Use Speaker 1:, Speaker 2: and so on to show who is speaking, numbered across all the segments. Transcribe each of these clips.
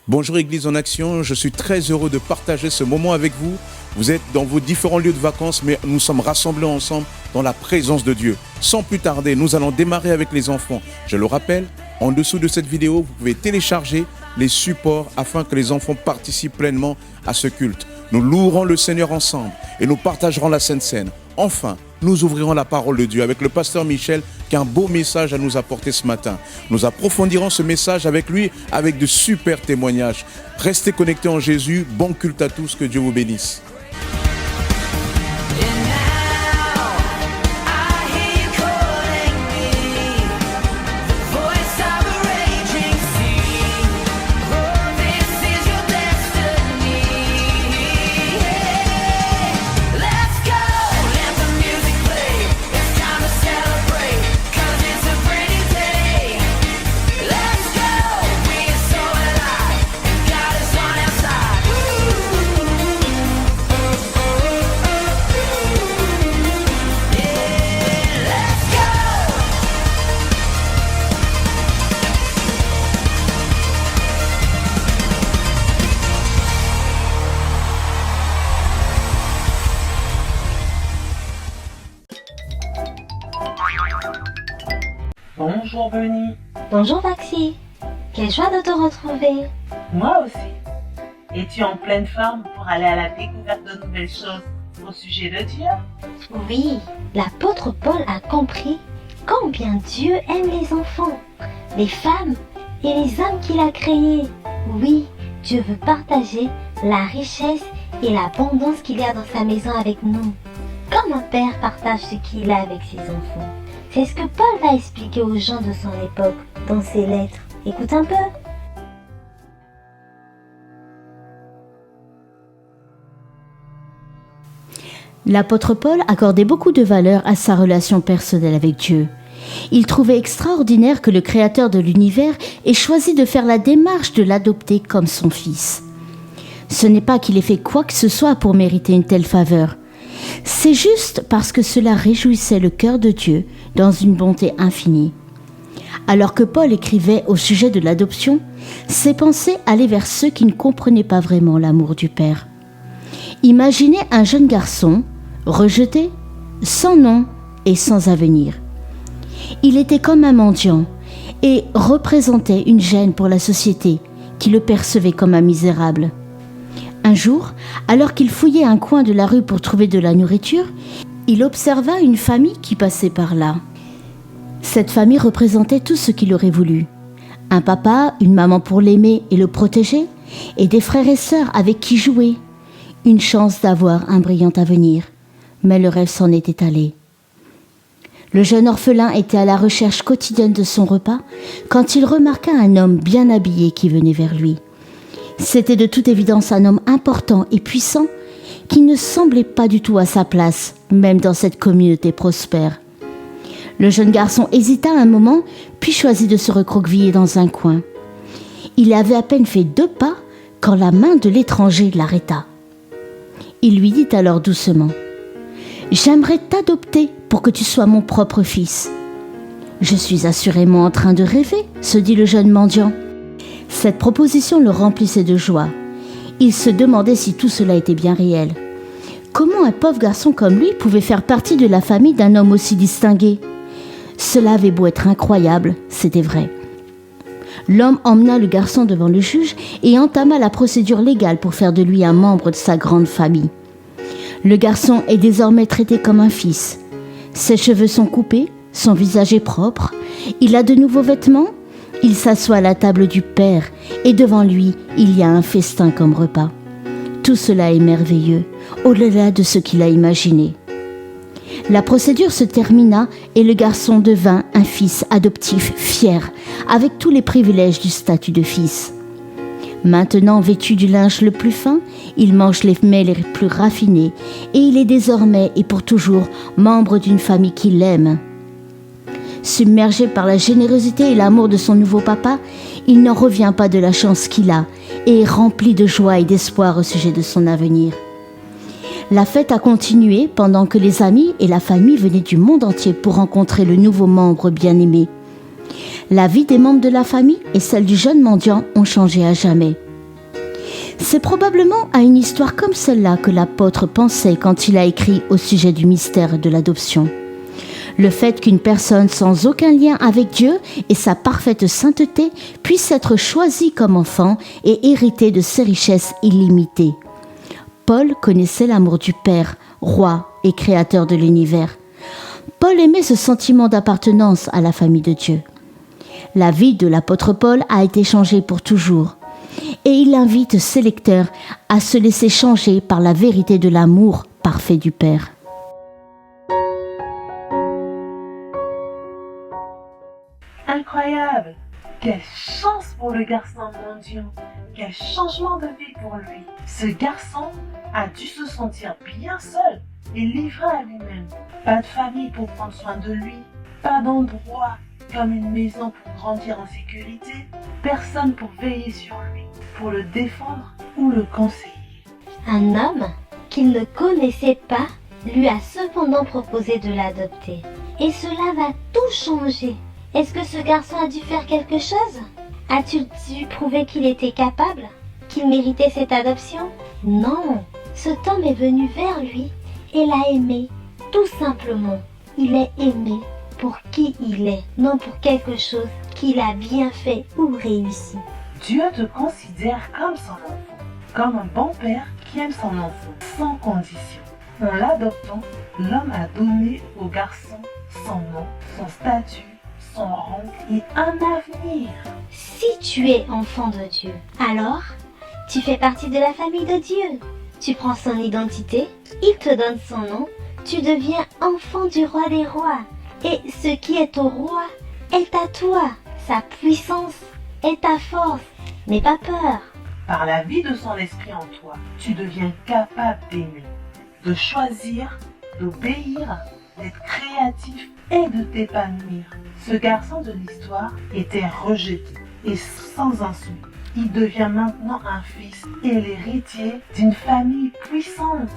Speaker 1: Bonjour Église en Action, je suis très heureux de partager ce moment avec vous. Vous êtes dans vos différents lieux de vacances, mais nous sommes rassemblés ensemble dans la présence de Dieu. Sans plus tarder, nous allons démarrer avec les enfants. Je le rappelle, en dessous de cette vidéo, vous pouvez télécharger les supports afin que les enfants participent pleinement à ce culte. Nous louerons le Seigneur ensemble et nous partagerons la Sainte Seine. Enfin, nous ouvrirons la parole de Dieu avec le pasteur Michel qui a un beau message à nous apporter ce matin. Nous approfondirons ce message avec lui avec de super témoignages. Restez connectés en Jésus. Bon culte à tous. Que Dieu vous bénisse.
Speaker 2: Bonjour Benny.
Speaker 3: Bonjour Maxi. Quelle joie de te retrouver.
Speaker 2: Moi aussi. Es-tu en pleine forme pour aller à la découverte de nouvelles choses au sujet de Dieu?
Speaker 3: Oui, l'apôtre Paul a compris combien Dieu aime les enfants, les femmes et les hommes qu'il a créés. Oui, Dieu veut partager la richesse et l'abondance qu'il y a dans sa maison avec nous. Comme un père partage ce qu'il a avec ses enfants. C'est ce que Paul va expliquer aux gens de son époque dans ses lettres. Écoute un peu.
Speaker 4: L'apôtre Paul accordait beaucoup de valeur à sa relation personnelle avec Dieu. Il trouvait extraordinaire que le Créateur de l'univers ait choisi de faire la démarche de l'adopter comme son fils. Ce n'est pas qu'il ait fait quoi que ce soit pour mériter une telle faveur. C'est juste parce que cela réjouissait le cœur de Dieu dans une bonté infinie. Alors que Paul écrivait au sujet de l'adoption, ses pensées allaient vers ceux qui ne comprenaient pas vraiment l'amour du Père. Imaginez un jeune garçon, rejeté, sans nom et sans avenir. Il était comme un mendiant et représentait une gêne pour la société qui le percevait comme un misérable. Un jour, alors qu'il fouillait un coin de la rue pour trouver de la nourriture, il observa une famille qui passait par là. Cette famille représentait tout ce qu'il aurait voulu. Un papa, une maman pour l'aimer et le protéger, et des frères et sœurs avec qui jouer. Une chance d'avoir un brillant avenir. Mais le rêve s'en était allé. Le jeune orphelin était à la recherche quotidienne de son repas quand il remarqua un homme bien habillé qui venait vers lui. C'était de toute évidence un homme important et puissant qui ne semblait pas du tout à sa place, même dans cette communauté prospère. Le jeune garçon hésita un moment, puis choisit de se recroqueviller dans un coin. Il avait à peine fait 2 pas quand la main de l'étranger l'arrêta. Il lui dit alors doucement « J'aimerais t'adopter pour que tu sois mon propre fils. » « Je suis assurément en train de rêver, » se dit le jeune mendiant. Cette proposition le remplissait de joie. Il se demandait si tout cela était bien réel. Comment un pauvre garçon comme lui pouvait faire partie de la famille d'un homme aussi distingué? Cela avait beau être incroyable, c'était vrai. L'homme emmena le garçon devant le juge et entama la procédure légale pour faire de lui un membre de sa grande famille. Le garçon est désormais traité comme un fils. Ses cheveux sont coupés, son visage est propre, il a de nouveaux vêtements. Il s'assoit à la table du Père et devant lui, il y a un festin comme repas. Tout cela est merveilleux, au-delà de ce qu'il a imaginé. La procédure se termina et le garçon devint un fils adoptif fier, avec tous les privilèges du statut de fils. Maintenant vêtu du linge le plus fin, il mange les mets les plus raffinés et il est désormais et pour toujours membre d'une famille qui l'aime. Submergé par la générosité et l'amour de son nouveau papa, il n'en revient pas de la chance qu'il a et est rempli de joie et d'espoir au sujet de son avenir. La fête a continué pendant que les amis et la famille venaient du monde entier pour rencontrer le nouveau membre bien-aimé. La vie des membres de la famille et celle du jeune mendiant ont changé à jamais. C'est probablement à une histoire comme celle-là que l'apôtre pensait quand il a écrit au sujet du mystère de l'adoption. Le fait qu'une personne sans aucun lien avec Dieu et sa parfaite sainteté puisse être choisie comme enfant et hériter de ses richesses illimitées. Paul connaissait l'amour du Père, roi et créateur de l'univers. Paul aimait ce sentiment d'appartenance à la famille de Dieu. La vie de l'apôtre Paul a été changée pour toujours. Et il invite ses lecteurs à se laisser changer par la vérité de l'amour parfait du Père.
Speaker 2: Incroyable! Quelle chance pour le garçon mondial! Quel changement de vie pour lui! Ce garçon a dû se sentir bien seul et livré à lui-même. Pas de famille pour prendre soin de lui, pas d'endroit comme une maison pour grandir en sécurité, personne pour veiller sur lui, pour le défendre ou le conseiller.
Speaker 3: Un homme qu'il ne connaissait pas lui a cependant proposé de l'adopter. Et cela va tout changer. Est-ce que ce garçon a dû faire quelque chose? A-t-il dû prouver qu'il était capable? Qu'il méritait cette adoption? Non, cet homme est venu vers lui et l'a aimé, tout simplement. Il est aimé pour qui il est, non pour quelque chose qu'il a bien fait ou réussi.
Speaker 2: Dieu te considère comme son enfant, comme un bon père qui aime son enfant, sans condition. En l'adoptant, l'homme a donné au garçon son nom, son statut, son rang et un avenir.
Speaker 3: Si tu es enfant de Dieu, alors tu fais partie de la famille de Dieu. Tu prends son identité, il te donne son nom, tu deviens enfant du roi des rois. Et ce qui est au roi est à toi. Sa puissance est ta force. N'aie pas peur.
Speaker 2: Par la vie de son esprit en toi, tu deviens capable d'aimer, de choisir, d'obéir, d'être créatif et de t'épanouir. Ce garçon de l'histoire était rejeté et sans un sou. Il devient maintenant un fils et l'héritier d'une famille puissante.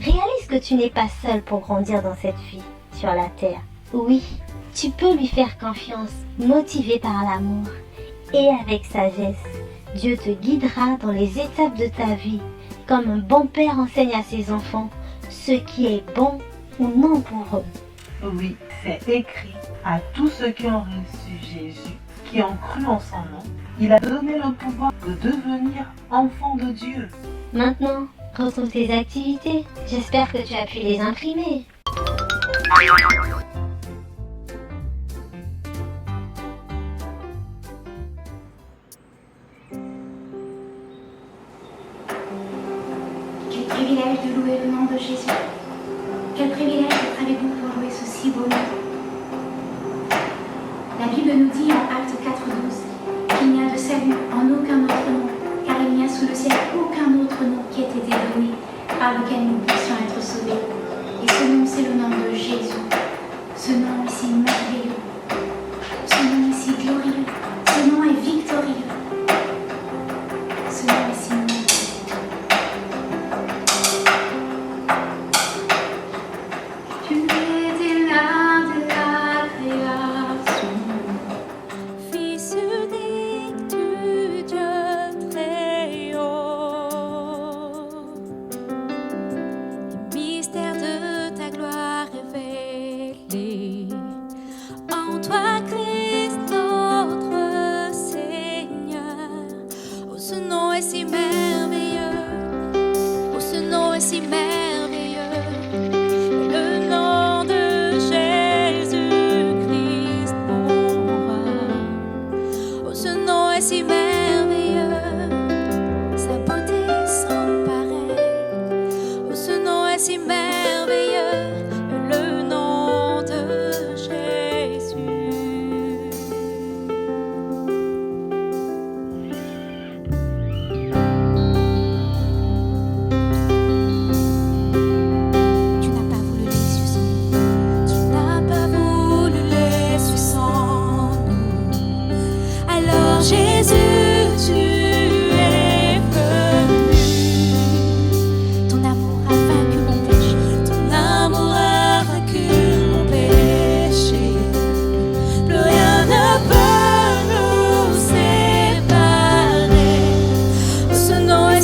Speaker 3: Réalise que tu n'es pas seul pour grandir dans cette vie sur la terre. Oui, tu peux lui faire confiance, motivé par l'amour et avec sagesse. Dieu te guidera dans les étapes de ta vie, comme un bon père enseigne à ses enfants ce qui est bon ou non pour eux.
Speaker 2: Oui, c'est écrit à tous ceux qui ont reçu Jésus, qui ont cru en son nom. Il a donné le pouvoir de devenir enfant de Dieu.
Speaker 3: Maintenant, retrouve tes activités. J'espère que tu as pu les imprimer.
Speaker 5: Quel privilège de louer le nom de Jésus. Quel privilège d'être avec vous pour louer ce si beau nom. La Bible nous dit en Actes 4:12 qu'il n'y a de salut en aucun autre nom, car il n'y a sous le ciel aucun autre nom qui ait été donné par lequel nous puissions être sauvés. Et ce nom, c'est le nom de Jésus. Ce nom est si merveilleux. Ce nom est si glorieux. Ce nom est victorieux. Ce nom est si merveilleux. Tu étais là de la création,
Speaker 6: Fils unique du Dieu très haut, les mystères de ta gloire révélés en toi, Christ notre Seigneur. Oh, ce nom est si merveilleux, oh, ce nom est si merveilleux. Le nom de Jésus-Christ, mon roi. Oh, ce nom est si merveilleux, sa beauté sans pareil. Oh, ce nom est si merveilleux, le nom de Jésus.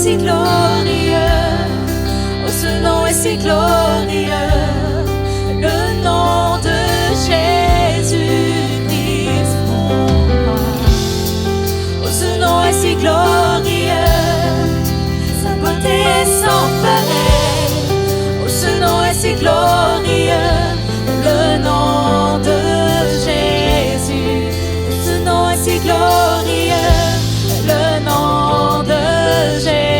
Speaker 6: si glorieux, oh ce nom est si glorieux, le nom de Jésus-Christ mon roi. Oh ce nom est si glorieux, sa beauté est sans pareil. Oh ce nom est si glorieux, le nom de Jésus. Oh ce nom est si glorieux, le nom de Jésus.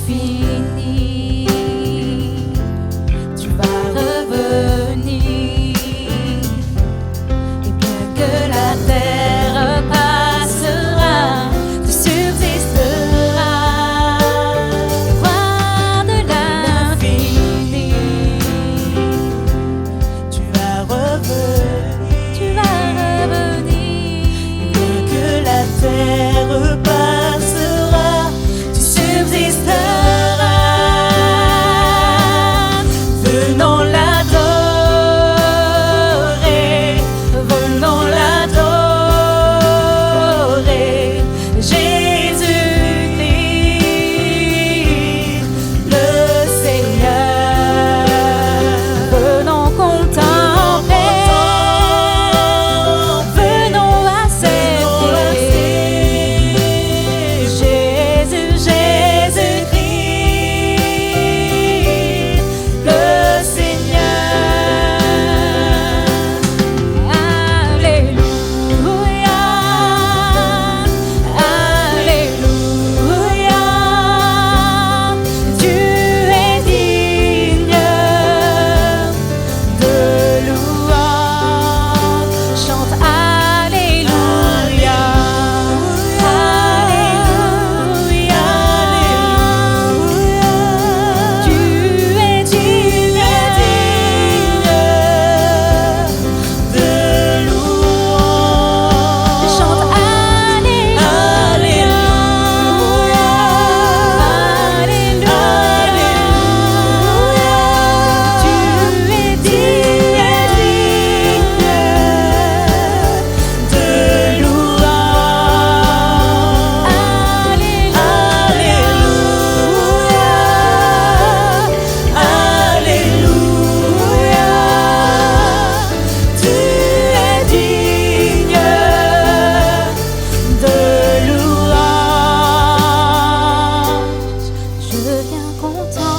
Speaker 6: l'infini. Tu vas revenir, et bien que la terre passera, tu subsisteras. Roi de l'infini,
Speaker 2: Tu vas revenir,
Speaker 6: tu vas revenir.
Speaker 2: bien que la terre passera, tu subsisteras. Venons l'adorer, venons l'adorer. Jésus-Christ, le Seigneur.
Speaker 6: Venons contempler, venons accepter.
Speaker 2: Jésus, Jésus-Christ, le Seigneur.
Speaker 6: Alléluia, Alléluia. Tu es digne de louange. Chante Alléluia, Alléluia. Tu es digne
Speaker 2: de louange.
Speaker 6: Chante Alléluia, Alléluia. Tu es digne
Speaker 2: de louange.
Speaker 6: Alléluia,
Speaker 2: Alléluia, tu es digne de louange.
Speaker 6: Je viens contempler,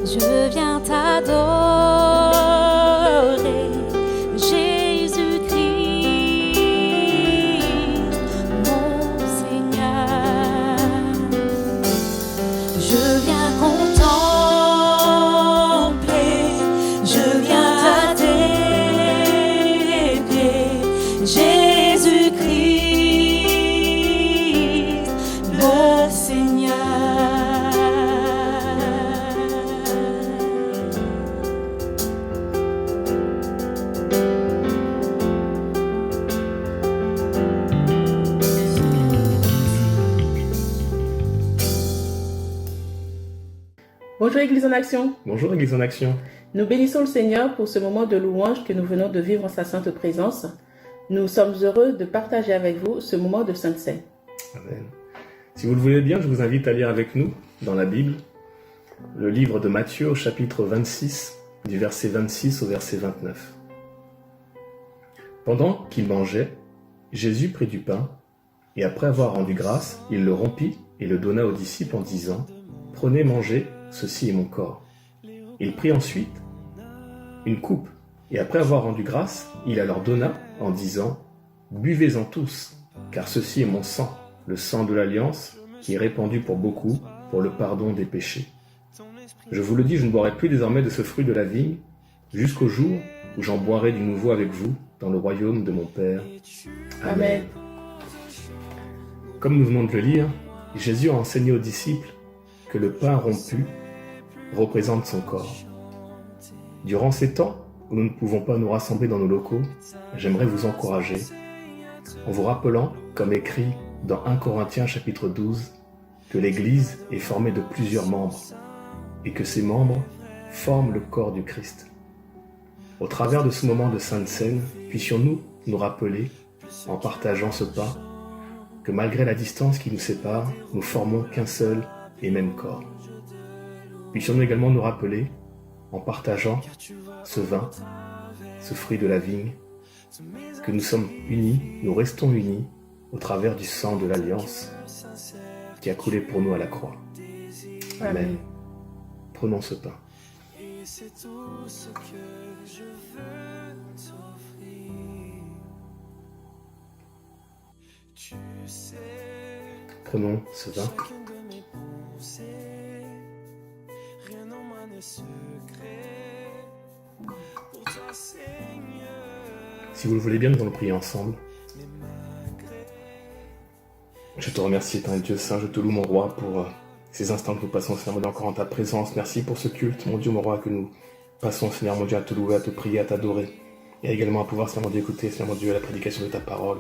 Speaker 6: je viens t'adorer, Jésus-Christ, mon Seigneur.
Speaker 2: Je viens contempler, je viens à tes pieds, Jésus-Christ, le Seigneur.
Speaker 7: Bonjour Église en Action.
Speaker 8: Bonjour Église en Action.
Speaker 7: Nous bénissons le Seigneur pour ce moment de louange que nous venons de vivre en sa sainte présence. Nous sommes heureux de partager avec vous ce moment de Sainte Seine.
Speaker 8: Amen. Si vous le voulez bien, je vous invite à lire avec nous, dans la Bible, le livre de Matthieu au chapitre 26, du verset 26 au verset 29. Pendant qu'il mangeait, Jésus prit du pain, et après avoir rendu grâce, il le rompit et le donna aux disciples en disant « Prenez, mangez, ceci est mon corps. » Il prit ensuite une coupe, et après avoir rendu grâce, il la leur donna en disant « Buvez-en tous, car ceci est mon sang, le sang de l'alliance, qui est répandu pour beaucoup, pour le pardon des péchés. Je vous le dis, je ne boirai plus désormais de ce fruit de la vigne, jusqu'au jour où j'en boirai du nouveau avec vous, dans le royaume de mon Père. »
Speaker 7: Amen.
Speaker 8: Comme nous venons de le lire, Jésus a enseigné aux disciples que le pain rompu représente son corps. Durant ces temps où nous ne pouvons pas nous rassembler dans nos locaux, j'aimerais vous encourager en vous rappelant, comme écrit dans 1 Corinthiens chapitre 12, que l'Église est formée de plusieurs membres et que ces membres forment le corps du Christ. Au travers de ce moment de Sainte Seine, puissions-nous nous rappeler, en partageant ce pain, que malgré la distance qui nous sépare, nous formons qu'un seul et même corps. Puissions-nous également nous rappeler, en partageant ce vin, ce fruit de la vigne, que nous sommes unis, nous restons unis au travers du sang de l'Alliance qui a coulé pour nous à la croix. Amen. Prenons ce pain.
Speaker 9: Et c'est tout ce que je veux t'offrir. Tu sais
Speaker 8: Prenons ce vin. Si vous le voulez bien, nous allons prier ensemble. Je te remercie, éternel Dieu Saint, je te loue, mon roi, pour ces instants que nous passons, Seigneur, encore en ta présence. Merci pour ce culte, mon Dieu, mon roi, que nous passons, Seigneur, mon Dieu, à te louer, à te prier, à t'adorer. Et également à pouvoir, Seigneur, mon Dieu, écouter, Seigneur, mon Dieu, la prédication de ta parole.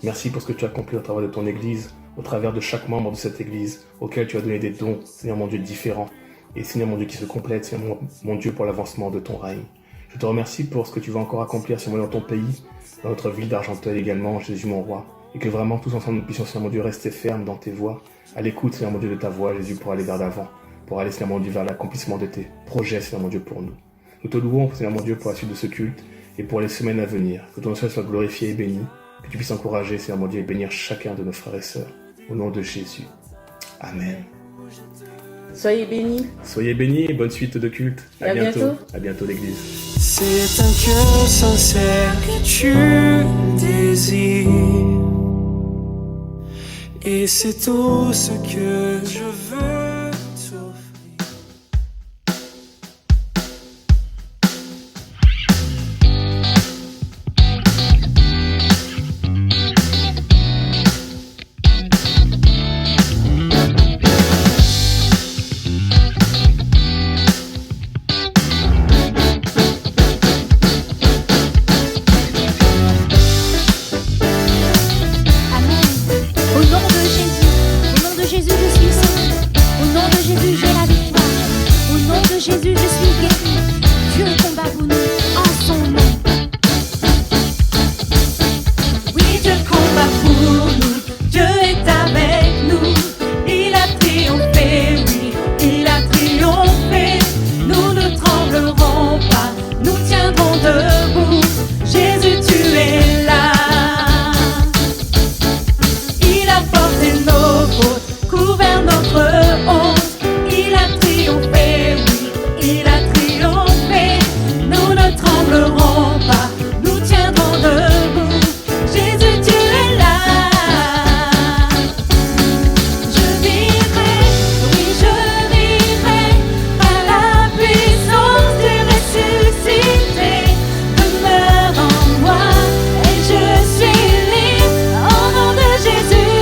Speaker 8: Merci pour ce que tu as accompli au travers de ton Église, au travers de chaque membre de cette Église, auquel tu as donné des dons, Seigneur, mon Dieu, différents. Et Seigneur, mon Dieu, qui se complètent, Seigneur, mon Dieu, pour l'avancement de ton règne. Je te remercie pour ce que tu vas encore accomplir, Seigneur, dans ton pays, dans notre ville d'Argenteuil également, Jésus, mon roi. Et que vraiment, tous ensemble, nous puissions, Seigneur, mon Dieu, rester fermes dans tes voies, à l'écoute, Seigneur, mon Dieu, de ta voix, Jésus, pour aller vers l'avant, pour aller, Seigneur, mon Dieu, vers l'accomplissement de tes projets, Seigneur, mon Dieu, pour nous. Nous te louons, Seigneur, mon Dieu, pour la suite de ce culte et pour les semaines à venir. Que ton nom soit glorifié et béni, que tu puisses encourager, Seigneur, mon Dieu, et bénir chacun de nos frères et sœurs. Au nom de Jésus. Amen.
Speaker 7: Soyez bénis.
Speaker 8: Soyez bénis et bonne suite de culte.
Speaker 7: À bientôt.
Speaker 8: À bientôt, l'Église.
Speaker 9: C'est un cœur sincère que tu désires. Et c'est tout ce que je veux t'offrir.
Speaker 6: Jésus, je suis guéri. Dieu combat pour nous en son nom. Oui, Dieu combat pour nous. Dieu est avec nous. Il a triomphé, oui, il a triomphé. Nous ne tremblerons pas, nous tiendrons debout. Jésus, tu es là. Il a porté nos fautes, couvert notre honte. Il a triomphé, oui. Il a triomphé, nous ne tremblerons pas, nous tiendrons debout. Jésus, tu es là. Je vivrai, oui, je vivrai, par la puissance du ressuscité. Demeure en moi, et je suis libre au nom de Jésus.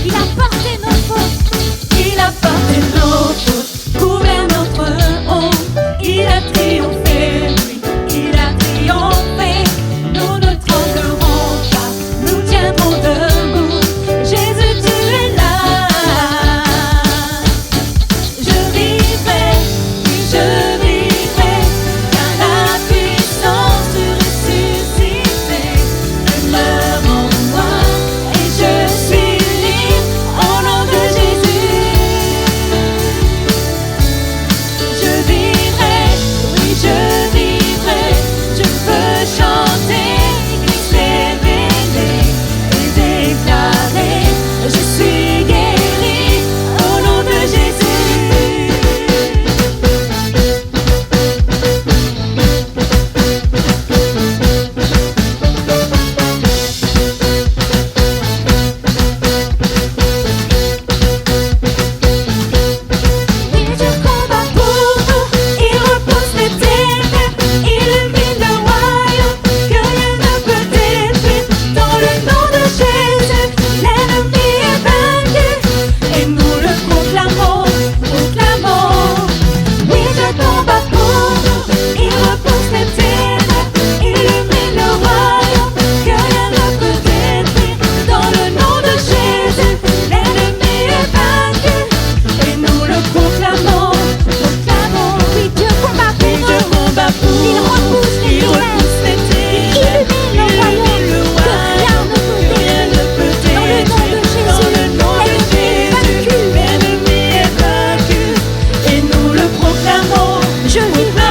Speaker 6: Il a porté nos fautes, il a porté nos fautes, couvert notre honte. Il a triomphé, oui, il a triomphé. Nous ne tremblerons pas, nous tiendrons debout. Jésus, tu es là. Je vivrai, oui, je vivrai, car la puissance du ressuscité demeure en moi, et je suis libre au nom de Jésus. Je vivrai, oui, je vivrai, je peux chanter, Christ révélé et déclarer, je suis guéri au nom de Jésus. Oui, Dieu combat pour nous, il repousse les ténèbres, illumine le royaume, que rien ne peut détruire. Dans le nom de Jésus, l'ennemi est vaincu, et nous le proclamons, proclamons. Oui, Dieu combat pour nous, il repousse les ténèbres, illumine le royaume, que rien ne peut détruire. Dans le nom de Jésus, l'ennemi est vaincu, et nous le proclamons, proclamons. Oui, Dieu combat pour nous, il repousse les ténèbres, illumine le royaume, que rien ne peut détruire. Dans le nom de Jésus, l'ennemi est vaincu, et nous le proclamons, je vivrai,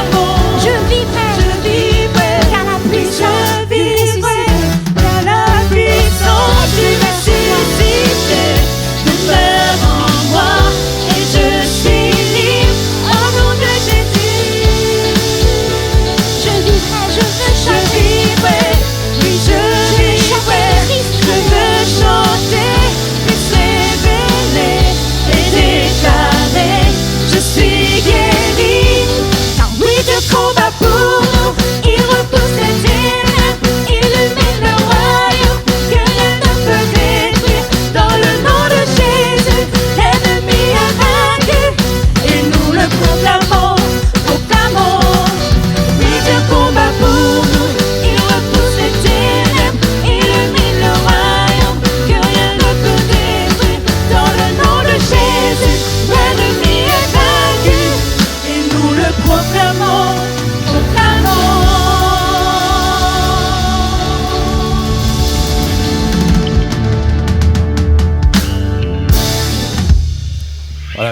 Speaker 6: car la puissance du ressuscité demeure en moi, et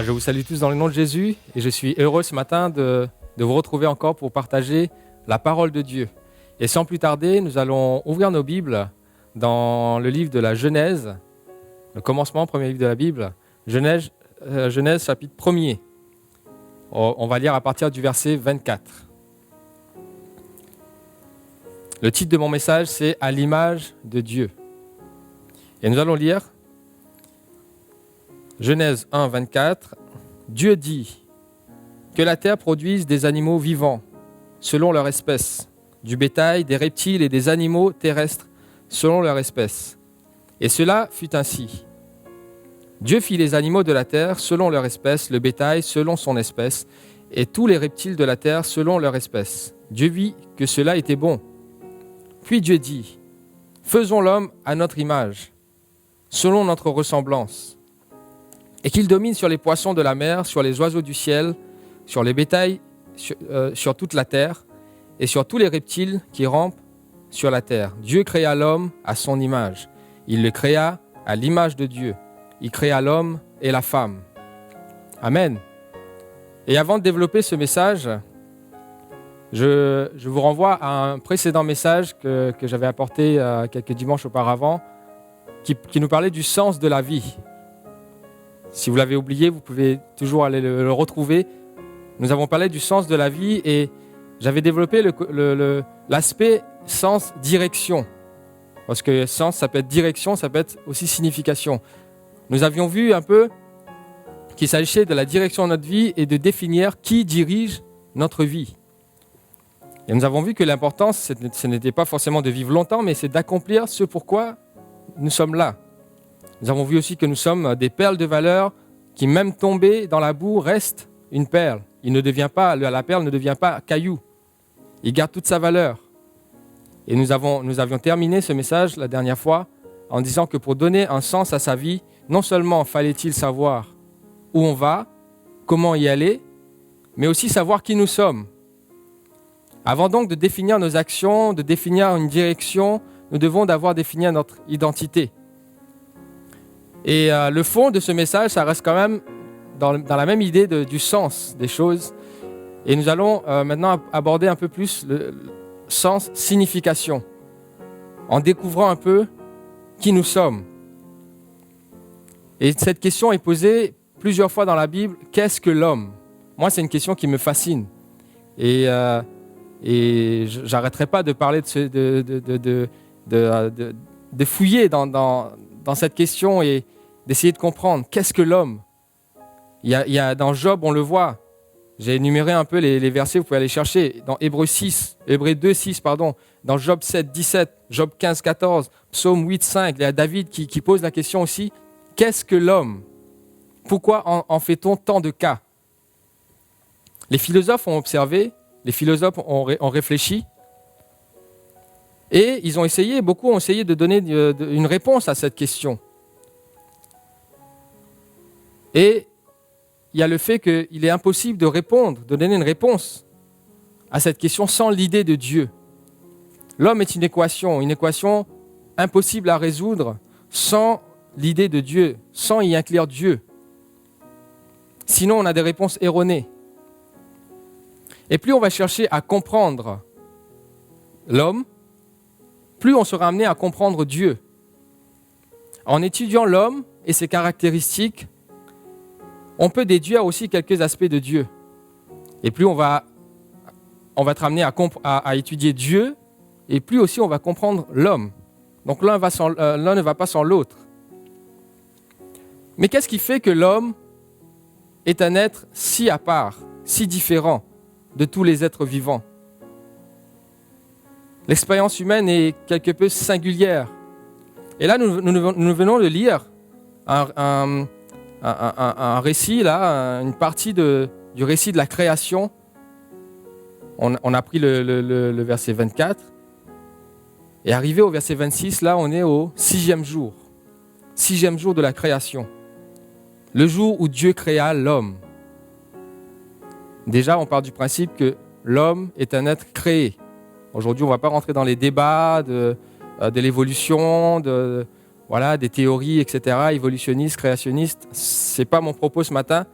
Speaker 10: Je vous salue tous dans le nom de Jésus et je suis heureux ce matin de vous retrouver encore pour partager la parole de Dieu. Et sans plus tarder, nous allons ouvrir nos Bibles dans le livre de la Genèse, le commencement, premier livre de la Bible, Genèse chapitre 1er. On va lire à partir du verset 24. Le titre de mon message, c'est « À l'image de Dieu ». Et nous allons lire Genèse 1, 24. Dieu dit que la terre produise des animaux vivants selon leur espèce, du bétail, des reptiles et des animaux terrestres selon leur espèce. Et cela fut ainsi. Dieu fit les animaux de la terre selon leur espèce, le bétail selon son espèce, et tous les reptiles de la terre selon leur espèce. Dieu vit que cela était bon. Puis Dieu dit, faisons l'homme à notre image, selon notre ressemblance, et qu'il domine sur les poissons de la mer, sur les oiseaux du ciel, sur les bétails, sur toute la terre, et sur tous les reptiles qui rampent sur la terre. Dieu créa l'homme à son image. Il le créa à l'image de Dieu. Il créa l'homme et la femme. Amen. Et avant de développer ce message, je vous renvoie à un précédent message que j'avais apporté quelques dimanches auparavant, qui nous parlait du sens de la vie. Si vous l'avez oublié, vous pouvez toujours aller le retrouver. Nous avons parlé du sens de la vie et j'avais développé l'aspect sens-direction. Parce que sens, ça peut être direction, ça peut être aussi signification. Nous avions vu un peu qu'il s'agissait de la direction de notre vie et de définir qui dirige notre vie. Et nous avons vu que l'important, ce n'était pas forcément de vivre longtemps, mais c'est d'accomplir ce pourquoi nous sommes là. Nous avons vu aussi que nous sommes des perles de valeur qui, même tombées dans la boue, restent une perle. La perle ne devient pas caillou. Il garde toute sa valeur. Et nous avions terminé ce message la dernière fois en disant que pour donner un sens à sa vie, non seulement fallait-il savoir où on va, comment y aller, mais aussi savoir qui nous sommes. Avant donc de définir nos actions, de définir une direction, nous devons d'abord définir notre identité. Et le fond de ce message, ça reste quand même dans la même idée du sens des choses. Et nous allons maintenant aborder un peu plus le sens signification, en découvrant un peu qui nous sommes. Et cette question est posée plusieurs fois dans la Bible. Qu'est-ce que l'homme ? Moi, c'est une question qui me fascine. Et j'arrêterai pas de parler de fouiller dans cette question et d'essayer de comprendre qu'est-ce que l'homme. Il y a dans Job, on le voit. J'ai énuméré un peu les versets, vous pouvez aller chercher. Dans Hébreux 2, 6, dans Job 7, 17, Job 15, 14, Psaume 8, 5, il y a David qui pose la question aussi. Qu'est-ce que l'homme ? Pourquoi en fait-on tant de cas ? Les philosophes ont observé, les philosophes ont réfléchi, et beaucoup ont essayé de donner une réponse à cette question. Et il y a le fait qu'il est impossible de donner une réponse à cette question sans l'idée de Dieu. L'homme est une équation impossible à résoudre sans l'idée de Dieu, sans y inclure Dieu. Sinon, on a des réponses erronées. Et plus on va chercher à comprendre l'homme, plus on sera amené à comprendre Dieu. En étudiant l'homme et ses caractéristiques, on peut déduire aussi quelques aspects de Dieu. Et plus on va être amené à étudier Dieu, et plus aussi on va comprendre l'homme. Donc l'un ne va pas sans l'autre. Mais qu'est-ce qui fait que l'homme est un être si à part, si différent de tous les êtres vivants ? L'expérience humaine est quelque peu singulière. Et là, nous venons de lire un récit, là, une partie du récit de la création. On a pris le verset 24. Et arrivé au verset 26, là, on est au 6e jour. 6e jour de la création. Le jour où Dieu créa l'homme. Déjà, on part du principe que l'homme est un être créé. Aujourd'hui, on ne va pas rentrer dans les débats de l'évolution, des théories, etc., évolutionnistes, créationnistes. Ce n'est pas mon propos ce matin.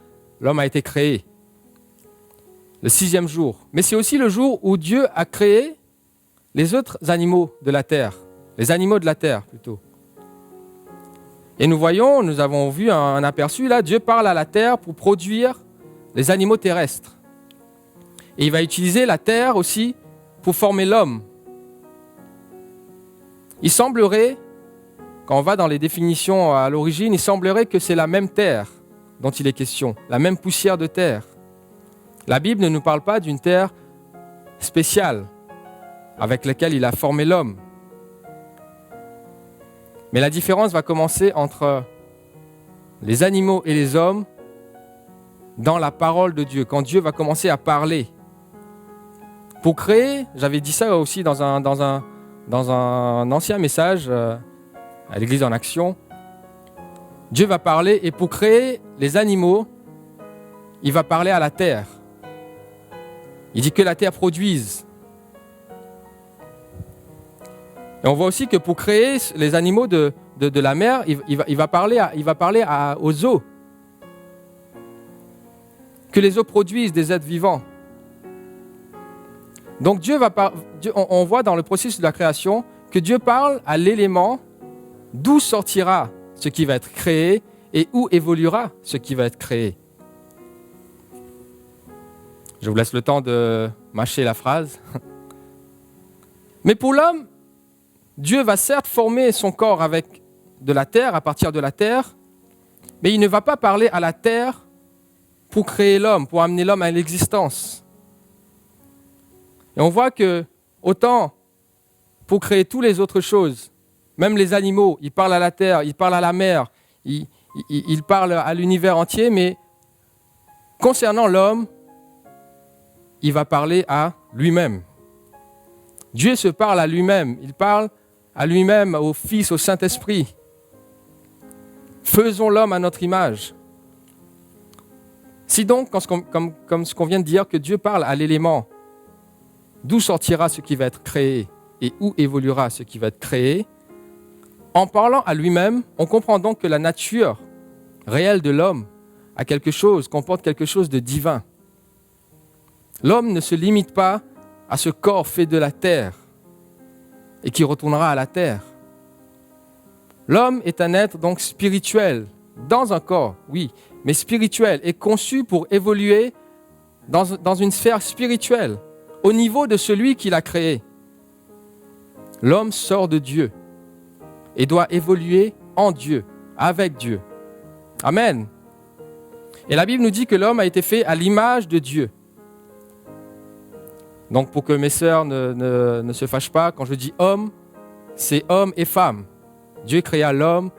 Speaker 10: l'homme a été créé. Le 6e jour. Mais c'est aussi le jour où Dieu a créé les autres animaux de la terre. Les animaux de la terre, plutôt. Et nous avons vu un aperçu là, Dieu parle à la terre pour produire les animaux terrestres. Et il va utiliser la terre aussi pour former l'homme. Il semblerait, quand on va dans les définitions à l'origine, il semblerait que c'est la même terre dont il est question, la même poussière de terre. La Bible ne nous parle pas d'une terre spéciale avec laquelle il a formé l'homme. Mais la différence va commencer entre les animaux et les hommes dans la parole de Dieu, quand Dieu va commencer à parler. Pour créer, j'avais dit ça aussi dans un ancien message à l'Église en action, Dieu va parler et pour créer les animaux, il va parler à la terre. Il dit que la terre produise. Et on voit aussi que pour créer les animaux de la mer, il va parler aux eaux. Que les eaux produisent des êtres vivants. Donc on voit dans le processus de la création que Dieu parle à l'élément d'où sortira ce qui va être créé et où évoluera ce qui va être créé. Je vous laisse le temps de mâcher la phrase. Mais pour l'homme, Dieu va certes former son corps avec de la terre, à partir de la terre, mais il ne va pas parler à la terre pour créer l'homme, pour amener l'homme à l'existence. Et on voit que, autant pour créer toutes les autres choses, même les animaux, il parle à la terre, il parle à la mer, il parle à l'univers entier, mais concernant l'homme, il va parler à lui-même. Dieu se parle à lui-même, il parle à lui-même, au Fils, au Saint-Esprit. Faisons l'homme à notre image. Si donc, comme ce qu'on vient de dire, que Dieu parle à l'élément, d'où sortira ce qui va être créé et où évoluera ce qui va être créé, en parlant à lui-même, on comprend donc que la nature réelle de l'homme comporte quelque chose de divin. L'homme ne se limite pas à ce corps fait de la terre et qui retournera à la terre. L'homme est un être donc spirituel, dans un corps, oui, mais spirituel, et conçu pour évoluer dans une sphère spirituelle, au niveau de celui qui l'a créé. L'homme sort de Dieu et doit évoluer en Dieu, avec Dieu. Amen. Et la Bible nous dit que l'homme a été fait à l'image de Dieu. Donc pour que mes sœurs ne se fâchent pas, quand je dis homme, c'est homme et femme. Dieu créa l'homme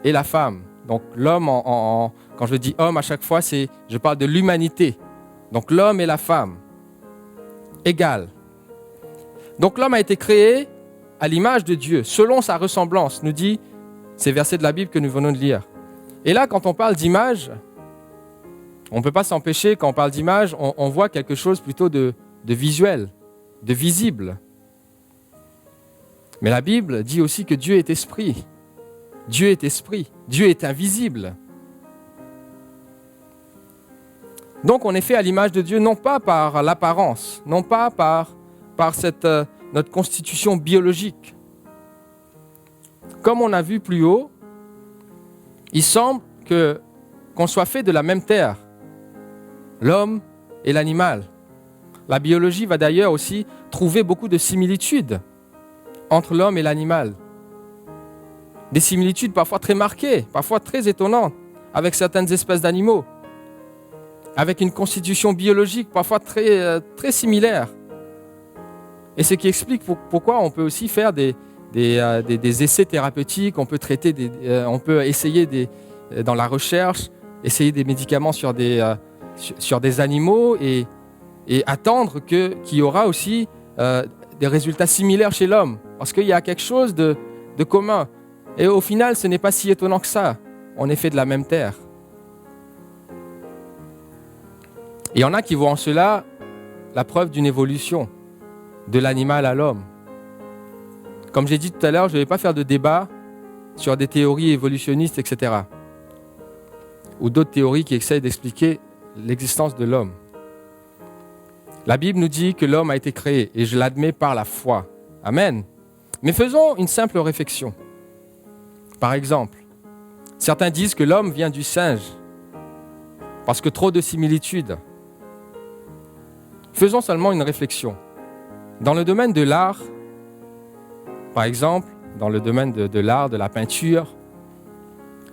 Speaker 10: et la femme. Donc l'homme, quand je dis homme à chaque fois, je parle de l'humanité. Donc l'homme et la femme, égal. Donc l'homme a été créé à l'image de Dieu, selon sa ressemblance, nous dit ces versets de la Bible que nous venons de lire. Et là, quand on parle d'image, on ne peut pas s'empêcher, quand on parle d'image, on voit quelque chose plutôt de visuel, de visible. Mais la Bible dit aussi que Dieu est esprit. Dieu est esprit. Dieu est invisible. Donc on est fait à l'image de Dieu, non pas par l'apparence, non pas par notre constitution biologique. Comme on a vu plus haut, il semble qu'on soit fait de la même terre, l'homme et l'animal. La biologie va d'ailleurs aussi trouver beaucoup de similitudes entre l'homme et l'animal. Des similitudes parfois très marquées, parfois très étonnantes, avec certaines espèces d'animaux, avec une constitution biologique parfois très, très similaire. Et ce qui explique pourquoi on peut aussi faire des essais thérapeutiques, on peut essayer dans la recherche, essayer des médicaments sur des animaux et attendre qu'il y aura aussi des résultats similaires chez l'homme. Parce qu'il y a quelque chose de commun. Et au final, ce n'est pas si étonnant que ça. On est fait de la même terre. Il y en a qui voient en cela la preuve d'une évolution de l'animal à l'homme. Comme j'ai dit tout à l'heure, je ne vais pas faire de débat sur des théories évolutionnistes, etc. Ou d'autres théories qui essayent d'expliquer l'existence de l'homme. La Bible nous dit que l'homme a été créé, et je l'admets par la foi. Amen. Mais faisons une simple réflexion. Par exemple, certains disent que l'homme vient du singe, parce que trop de similitudes. Faisons seulement une réflexion. Dans le domaine de l'art, par exemple, dans le domaine de l'art, de la peinture,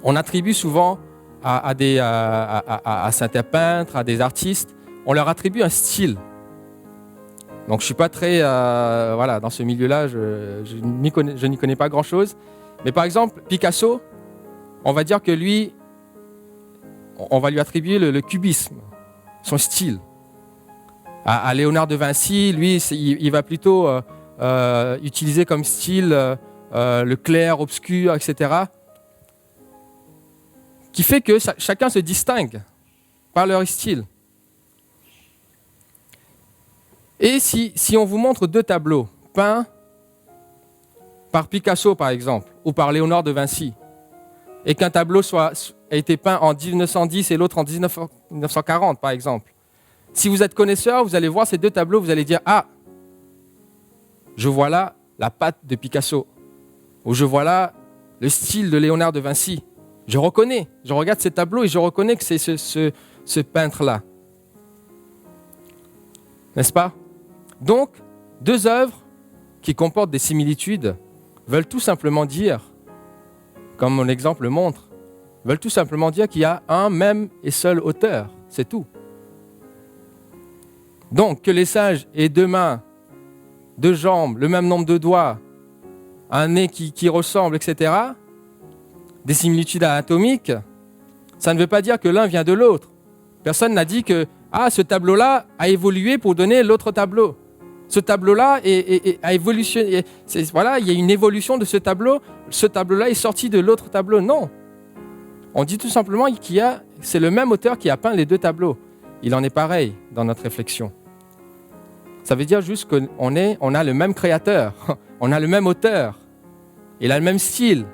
Speaker 10: on attribue souvent à certains peintres, à des artistes, on leur attribue un style. Donc je ne suis pas très... dans ce milieu-là, je n'y connais pas grand-chose. Mais par exemple, Picasso, on va dire que lui, on va lui attribuer le cubisme, son style. À Léonard de Vinci, lui, il va plutôt utiliser comme style le clair, obscur, etc. Qui fait que chacun se distingue par leur style. Et si on vous montre deux tableaux peints par Picasso, par exemple, ou par Léonard de Vinci, et qu'un tableau a été peint en 1910 et l'autre en 1940, par exemple, si vous êtes connaisseur, vous allez voir ces deux tableaux, vous allez dire « Ah, je vois là la patte de Picasso » ou « Je vois là le style de Léonard de Vinci ». Je reconnais, je regarde ces tableaux et je reconnais que c'est ce peintre-là. N'est-ce pas? Donc, deux œuvres qui comportent des similitudes veulent tout simplement dire, comme mon exemple le montre, veulent tout simplement dire qu'il y a un même et seul auteur, c'est tout. Donc, que les singes aient deux mains, deux jambes, le même nombre de doigts, un nez qui ressemble, etc., des similitudes anatomiques, ça ne veut pas dire que l'un vient de l'autre. Personne n'a dit que ce tableau-là a évolué pour donner l'autre tableau. Ce tableau-là a évolutionné. Voilà, il y a une évolution de ce tableau. Ce tableau-là est sorti de l'autre tableau. Non. On dit tout simplement c'est le même auteur qui a peint les deux tableaux. Il en est pareil dans notre réflexion. Ça veut dire juste qu'on a le même créateur. On a le même auteur. Il a le même style.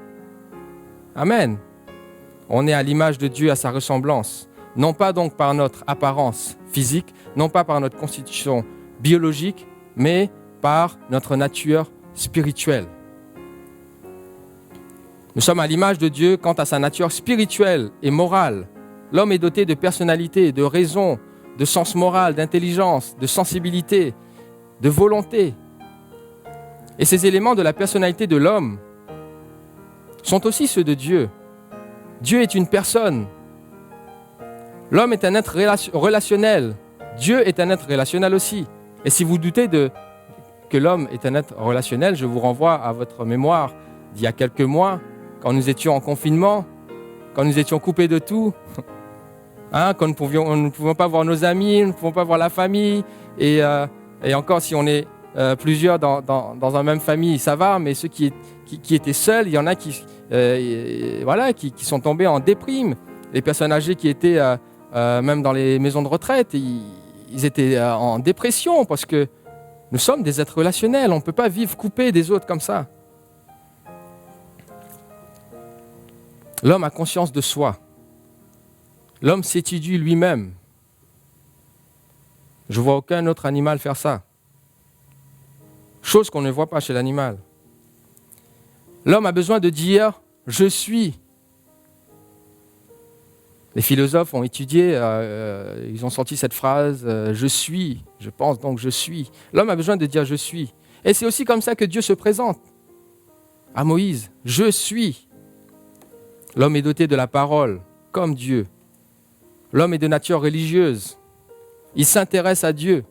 Speaker 10: Amen. On est à l'image de Dieu, à sa ressemblance. Non pas donc par notre apparence physique, non pas par notre constitution biologique, mais par notre nature spirituelle. Nous sommes à l'image de Dieu quant à sa nature spirituelle et morale. L'homme est doté de personnalité, de raison, de sens moral, d'intelligence, de sensibilité, de volonté. Et ces éléments de la personnalité de l'homme sont aussi ceux de Dieu. Dieu est une personne. L'homme est un être relationnel. Dieu est un être relationnel aussi. Et si vous doutez que l'homme est un être relationnel, je vous renvoie à votre mémoire d'il y a quelques mois, quand nous étions en confinement, quand nous étions coupés de tout, quand nous ne pouvions pas voir nos amis, nous ne pouvions pas voir la famille, et encore si on est plusieurs dans une même famille, ça va, mais ceux qui étaient seuls, il y en a qui sont tombés en déprime. Les personnes âgées qui étaient même dans les maisons de retraite, ils étaient en dépression parce que nous sommes des êtres relationnels. On ne peut pas vivre coupé des autres comme ça. L'homme a conscience de soi. L'homme s'étudie lui-même. Je ne vois aucun autre animal faire ça. Chose qu'on ne voit pas chez l'animal. L'homme a besoin de dire « je suis ». Les philosophes ont étudié, ils ont sorti cette phrase « je suis », je pense donc « je suis ». L'homme a besoin de dire « je suis ». Et c'est aussi comme ça que Dieu se présente à Moïse « je suis ». L'homme est doté de la parole, comme Dieu. L'homme est de nature religieuse. Il s'intéresse à Dieu.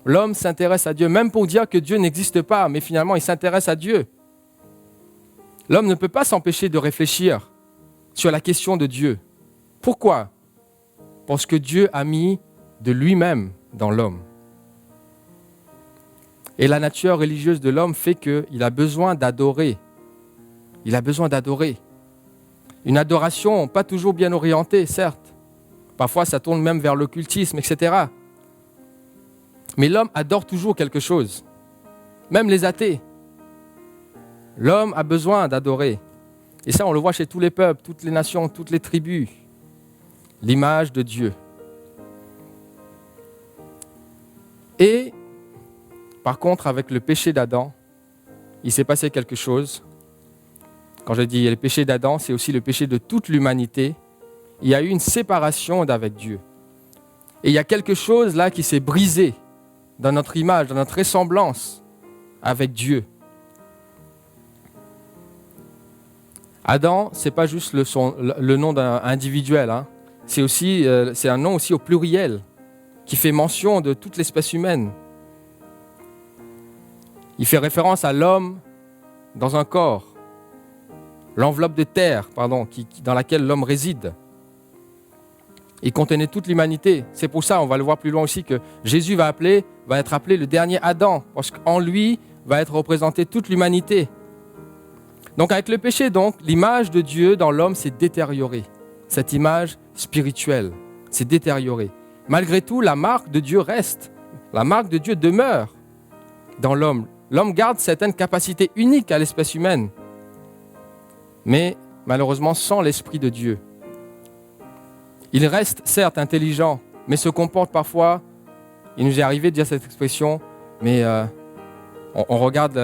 Speaker 10: L'homme s'intéresse à Dieu, même pour dire que Dieu n'existe pas, mais finalement il s'intéresse à Dieu. L'homme ne peut pas s'empêcher de réfléchir sur la question de Dieu. Pourquoi? Parce que Dieu a mis de lui-même dans l'homme. Et la nature religieuse de l'homme fait qu'il a besoin d'adorer. Il a besoin d'adorer. Une adoration pas toujours bien orientée, certes. Parfois, ça tourne même vers l'occultisme, etc. Mais l'homme adore toujours quelque chose. Même les athées. L'homme a besoin d'adorer. Et ça, on le voit chez tous les peuples, toutes les nations, toutes les tribus. L'image de Dieu. Et, par contre, avec le péché d'Adam, il s'est passé quelque chose. Quand je dis le péché d'Adam, c'est aussi le péché de toute l'humanité. Il y a eu une séparation d'avec Dieu. Et il y a quelque chose là qui s'est brisé dans notre image, dans notre ressemblance avec Dieu. Adam, ce n'est pas juste le nom d'un individuel, hein. C'est un nom aussi au pluriel, qui fait mention de toute l'espèce humaine. Il fait référence à l'homme dans un corps, l'enveloppe de terre, dans laquelle l'homme réside. Il contenait toute l'humanité. C'est pour ça, on va le voir plus loin aussi, que Jésus va être appelé le dernier Adam, parce qu'en lui va être représentée toute l'humanité. Donc avec le péché, l'image de Dieu dans l'homme s'est détériorée. Cette image spirituelle s'est détériorée. Malgré tout, la marque de Dieu reste. La marque de Dieu demeure dans l'homme. L'homme garde certaines capacités uniques à l'espèce humaine, mais malheureusement sans l'Esprit de Dieu. Il reste certes intelligent, mais se comporte parfois, il nous est arrivé de dire cette expression, mais on regarde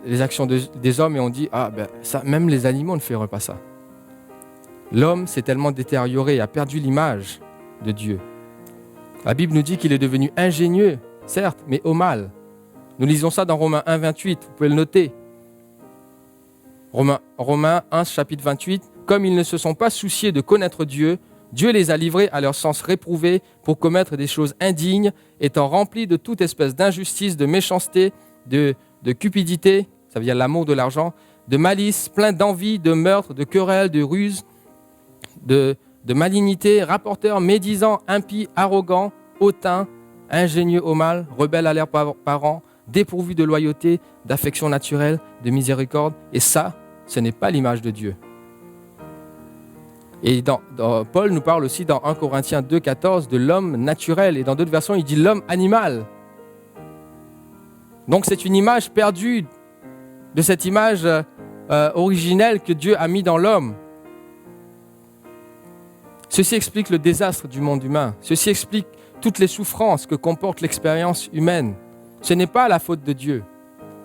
Speaker 10: les actions des hommes et on dit « Ah, ça, même les animaux ne feraient pas ça ». L'homme s'est tellement détérioré, a perdu l'image de Dieu. La Bible nous dit qu'il est devenu ingénieux, certes, mais au mal. Nous lisons ça dans Romains 1, 28, vous pouvez le noter. Romains 1, chapitre 28, « Comme ils ne se sont pas souciés de connaître Dieu, Dieu les a livrés à leur sens réprouvé pour commettre des choses indignes, étant remplis de toute espèce d'injustice, de méchanceté, de cupidité, ça veut dire l'amour de l'argent, de malice, plein d'envie, de meurtre, de querelles, de ruse, de malignité, rapporteurs, médisants, impies, arrogants, hautains, ingénieux au mal, rebelles à leurs parents, dépourvus de loyauté, d'affection naturelle, de miséricorde. Et ça, ce n'est pas l'image de Dieu. Et Paul nous parle aussi dans 1 Corinthiens 2, 14 de l'homme naturel. Et dans d'autres versions, il dit l'homme animal. Donc c'est une image perdue de cette image originelle que Dieu a mis dans l'homme. Ceci explique le désastre du monde humain. Ceci explique toutes les souffrances que comporte l'expérience humaine. Ce n'est pas la faute de Dieu.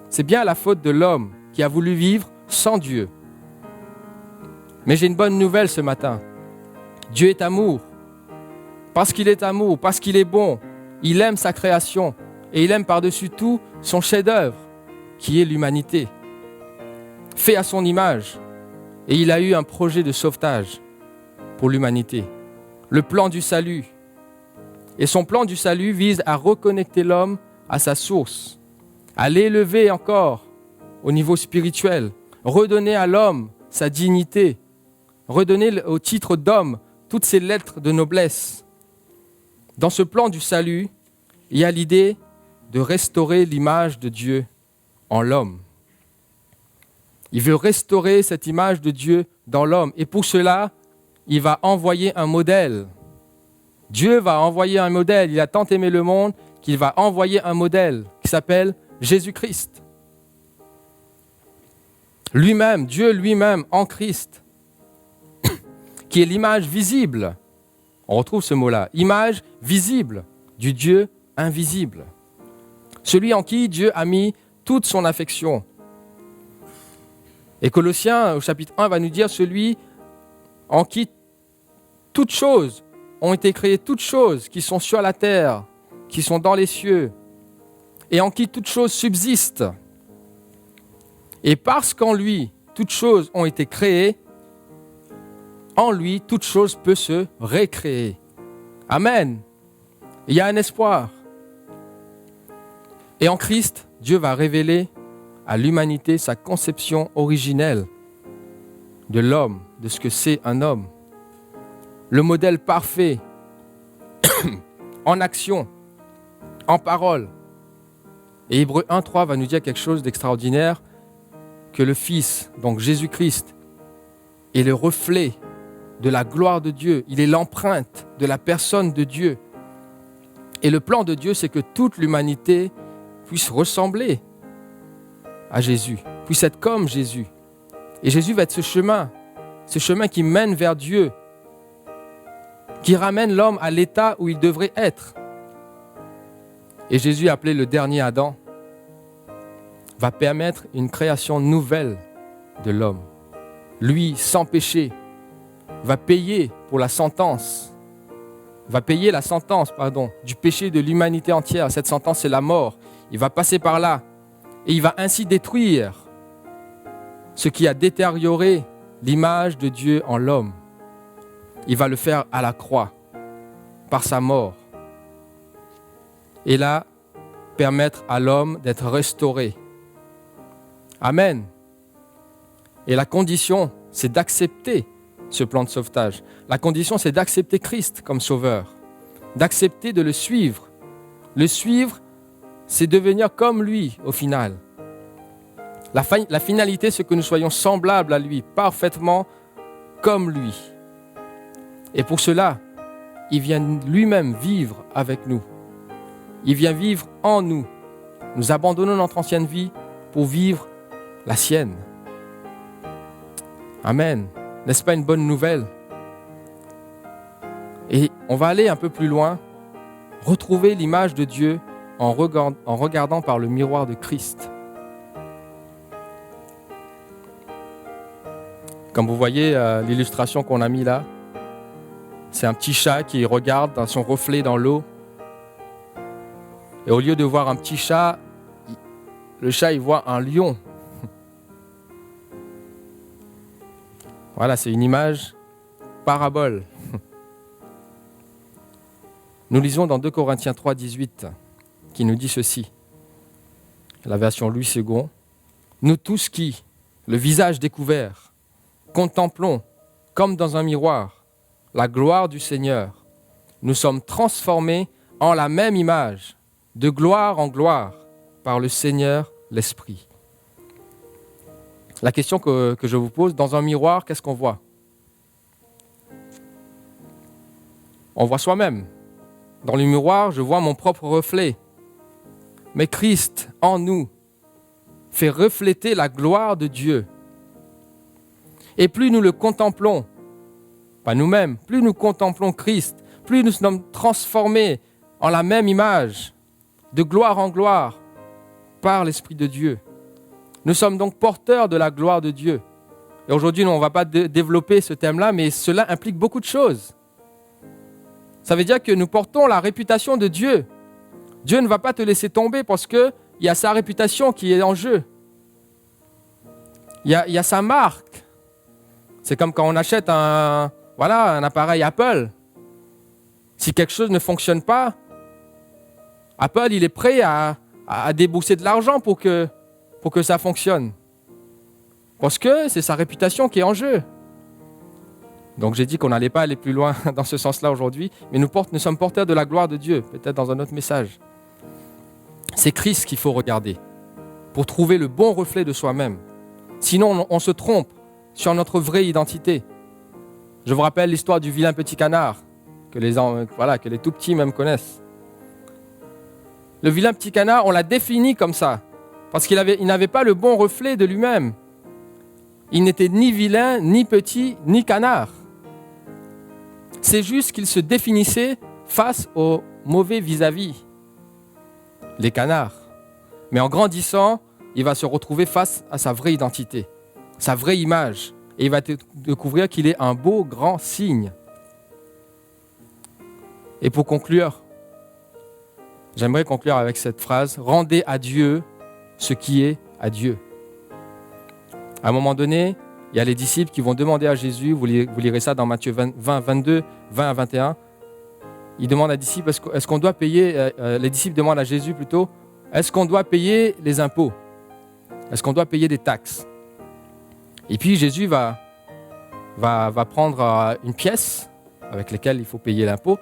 Speaker 10: C'est bien la faute de l'homme qui a voulu vivre sans Dieu. Mais j'ai une bonne nouvelle ce matin. Dieu est amour. Parce qu'il est amour, parce qu'il est bon, il aime sa création et il aime par-dessus tout son chef-d'œuvre, qui est l'humanité, fait à son image. Et il a eu un projet de sauvetage pour l'humanité, le plan du salut. Et son plan du salut vise à reconnecter l'homme à sa source, à l'élever encore au niveau spirituel, redonner à l'homme sa dignité, redonner au titre d'homme toutes ses lettres de noblesse. Dans ce plan du salut, il y a l'idée de restaurer l'image de Dieu en l'homme. Il veut restaurer cette image de Dieu dans l'homme. Et pour cela, il va envoyer un modèle. Dieu va envoyer un modèle. Il a tant aimé le monde qu'il va envoyer un modèle qui s'appelle Jésus-Christ. Lui-même, Dieu lui-même en Christ, qui est l'image visible. On retrouve ce mot-là, image visible du Dieu invisible. Celui en qui Dieu a mis toute son affection. Et Colossiens, au chapitre 1, va nous dire celui en qui toutes choses ont été créées, toutes choses qui sont sur la terre, qui sont dans les cieux, et en qui toutes choses subsistent. Et parce qu'en lui, toutes choses ont été créées, en lui, toute chose peut se récréer. Amen. Il y a un espoir. Et en Christ, Dieu va révéler à l'humanité sa conception originelle de l'homme, de ce que c'est un homme. Le modèle parfait, en action, en parole. Et Hébreux 1.3 va nous dire quelque chose d'extraordinaire, que le Fils, donc Jésus-Christ, est le reflet de la gloire de Dieu. Il est l'empreinte de la personne de Dieu. Et le plan de Dieu, c'est que toute l'humanité puisse ressembler à Jésus, puisse être comme Jésus. Et Jésus va être ce chemin qui mène vers Dieu, qui ramène l'homme à l'état où il devrait être. et Jésus appelé le dernier Adam, va permettre une création nouvelle de l'homme. Lui, sans péché, va payer pour la sentence, du péché de l'humanité entière. Cette sentence, c'est la mort. Il va passer par là et il va ainsi détruire ce qui a détérioré l'image de Dieu en l'homme. Il va le faire à la croix, par sa mort. Et là, permettre à l'homme d'être restauré. Amen. Et la condition, c'est d'accepter ce plan de sauvetage. La condition, c'est d'accepter Christ comme sauveur, d'accepter de le suivre. Le suivre, c'est devenir comme lui au final. La finalité, c'est que nous soyons semblables à lui, parfaitement comme lui. Et pour cela, il vient lui-même vivre avec nous. Il vient vivre en nous. Nous abandonnons notre ancienne vie pour vivre la sienne. Amen. N'est-ce pas une bonne nouvelle? Et on va aller un peu plus loin, retrouver l'image de Dieu en regardant par le miroir de Christ. Comme vous voyez l'illustration qu'on a mis là, c'est un petit chat qui regarde dans son reflet dans l'eau. Et au lieu de voir un petit chat, le chat il voit un lion. Voilà, c'est une image parabole. Nous lisons dans 2 Corinthiens 3, 18, qui nous dit ceci. La version Louis II. Nous tous qui, le visage découvert, contemplons, comme dans un miroir, la gloire du Seigneur, nous sommes transformés en la même image, de gloire en gloire, par le Seigneur l'Esprit. La question que je vous pose, dans un miroir, qu'est-ce qu'on voit? On voit soi-même. Dans le miroir, je vois mon propre reflet. Mais Christ, en nous, fait refléter la gloire de Dieu. Et plus nous le contemplons, pas nous-mêmes, plus nous contemplons Christ, plus nous sommes transformés en la même image, de gloire en gloire, par l'Esprit de Dieu. Nous sommes donc porteurs de la gloire de Dieu. Et aujourd'hui, on ne va pas développer ce thème-là, mais cela implique beaucoup de choses. Ça veut dire que nous portons la réputation de Dieu. Dieu ne va pas te laisser tomber parce qu'il y a sa réputation qui est en jeu. Il y a sa marque. C'est comme quand on achète un appareil Apple. Si quelque chose ne fonctionne pas, Apple il est prêt à débourser de l'argent pour que ça fonctionne. Parce que c'est sa réputation qui est en jeu. Donc j'ai dit qu'on n'allait pas aller plus loin dans ce sens-là aujourd'hui, mais nous sommes porteurs de la gloire de Dieu, peut-être dans un autre message. C'est Christ qu'il faut regarder pour trouver le bon reflet de soi-même. Sinon, on se trompe sur notre vraie identité. Je vous rappelle l'histoire du vilain petit canard, que les tout petits même connaissent. Le vilain petit canard, on l'a défini comme ça, parce qu'il n'avait pas le bon reflet de lui-même. Il n'était ni vilain, ni petit, ni canard. C'est juste qu'il se définissait face aux mauvais vis-à-vis, les canards. Mais en grandissant, il va se retrouver face à sa vraie identité, sa vraie image. Et il va découvrir qu'il est un beau grand cygne. Et pour conclure, j'aimerais conclure avec cette phrase: rendez à Dieu ce qui est à Dieu. À un moment donné, il y a les disciples qui vont demander à Jésus, vous lirez ça dans Matthieu 20, 22, 20 à 21, ils demandent à disciples, est-ce qu'on doit payer, les disciples demandent à Jésus plutôt, est-ce qu'on doit payer les impôts? Est-ce qu'on doit payer des taxes? Et puis Jésus va prendre une pièce avec laquelle il faut payer l'impôt,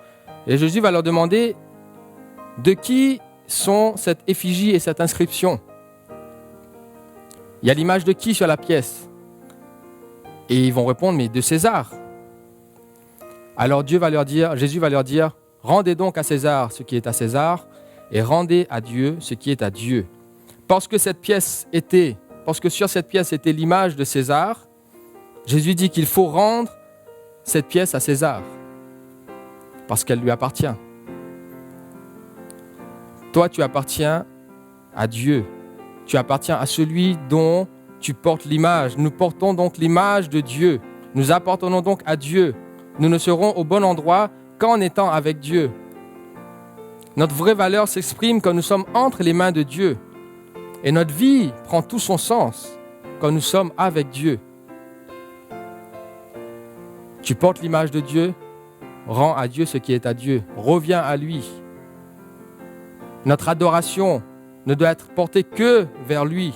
Speaker 10: et Jésus va leur demander de qui sont cette effigie et cette inscription. Il y a l'image de qui sur la pièce? Et ils vont répondre, mais de César. Alors Jésus va leur dire, rendez donc à César ce qui est à César, et rendez à Dieu ce qui est à Dieu. Parce que sur cette pièce était l'image de César, Jésus dit qu'il faut rendre cette pièce à César, parce qu'elle lui appartient. Toi, tu appartiens à Dieu. Tu appartiens à celui dont tu portes l'image. Nous portons donc l'image de Dieu. Nous appartenons donc à Dieu. Nous ne serons au bon endroit qu'en étant avec Dieu. Notre vraie valeur s'exprime quand nous sommes entre les mains de Dieu. Et notre vie prend tout son sens quand nous sommes avec Dieu. Tu portes l'image de Dieu, rends à Dieu ce qui est à Dieu. Reviens à lui. Notre adoration ne doit être portée que vers lui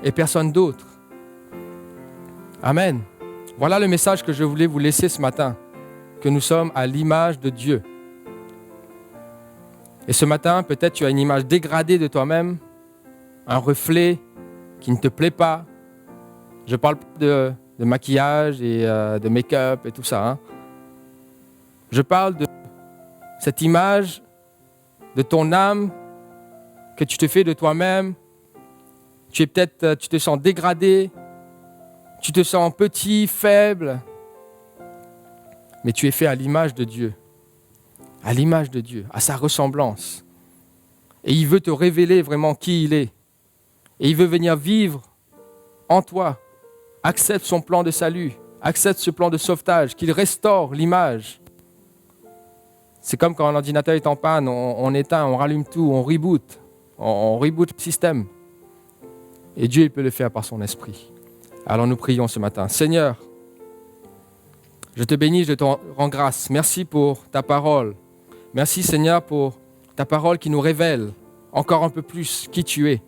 Speaker 10: et personne d'autre. Amen. Voilà le message que je voulais vous laisser ce matin, que nous sommes à l'image de Dieu. Et ce matin, peut-être tu as une image dégradée de toi-même, un reflet qui ne te plaît pas. Je parle de maquillage et de make-up et tout ça. Je parle de cette image de ton âme que tu te fais de toi-même. Tu te sens dégradé, tu te sens petit, faible, mais tu es fait à l'image de Dieu, à sa ressemblance. Et il veut te révéler vraiment qui il est. Et il veut venir vivre en toi. Accepte son plan de salut, accepte ce plan de sauvetage, qu'il restaure l'image. C'est comme quand un ordinateur est en panne, on éteint, on rallume tout, on reboot le système. Et Dieu il peut le faire par son esprit. Alors nous prions ce matin. Seigneur, je te bénis, je te rends grâce. Merci pour ta parole. Merci Seigneur pour ta parole qui nous révèle encore un peu plus qui tu es.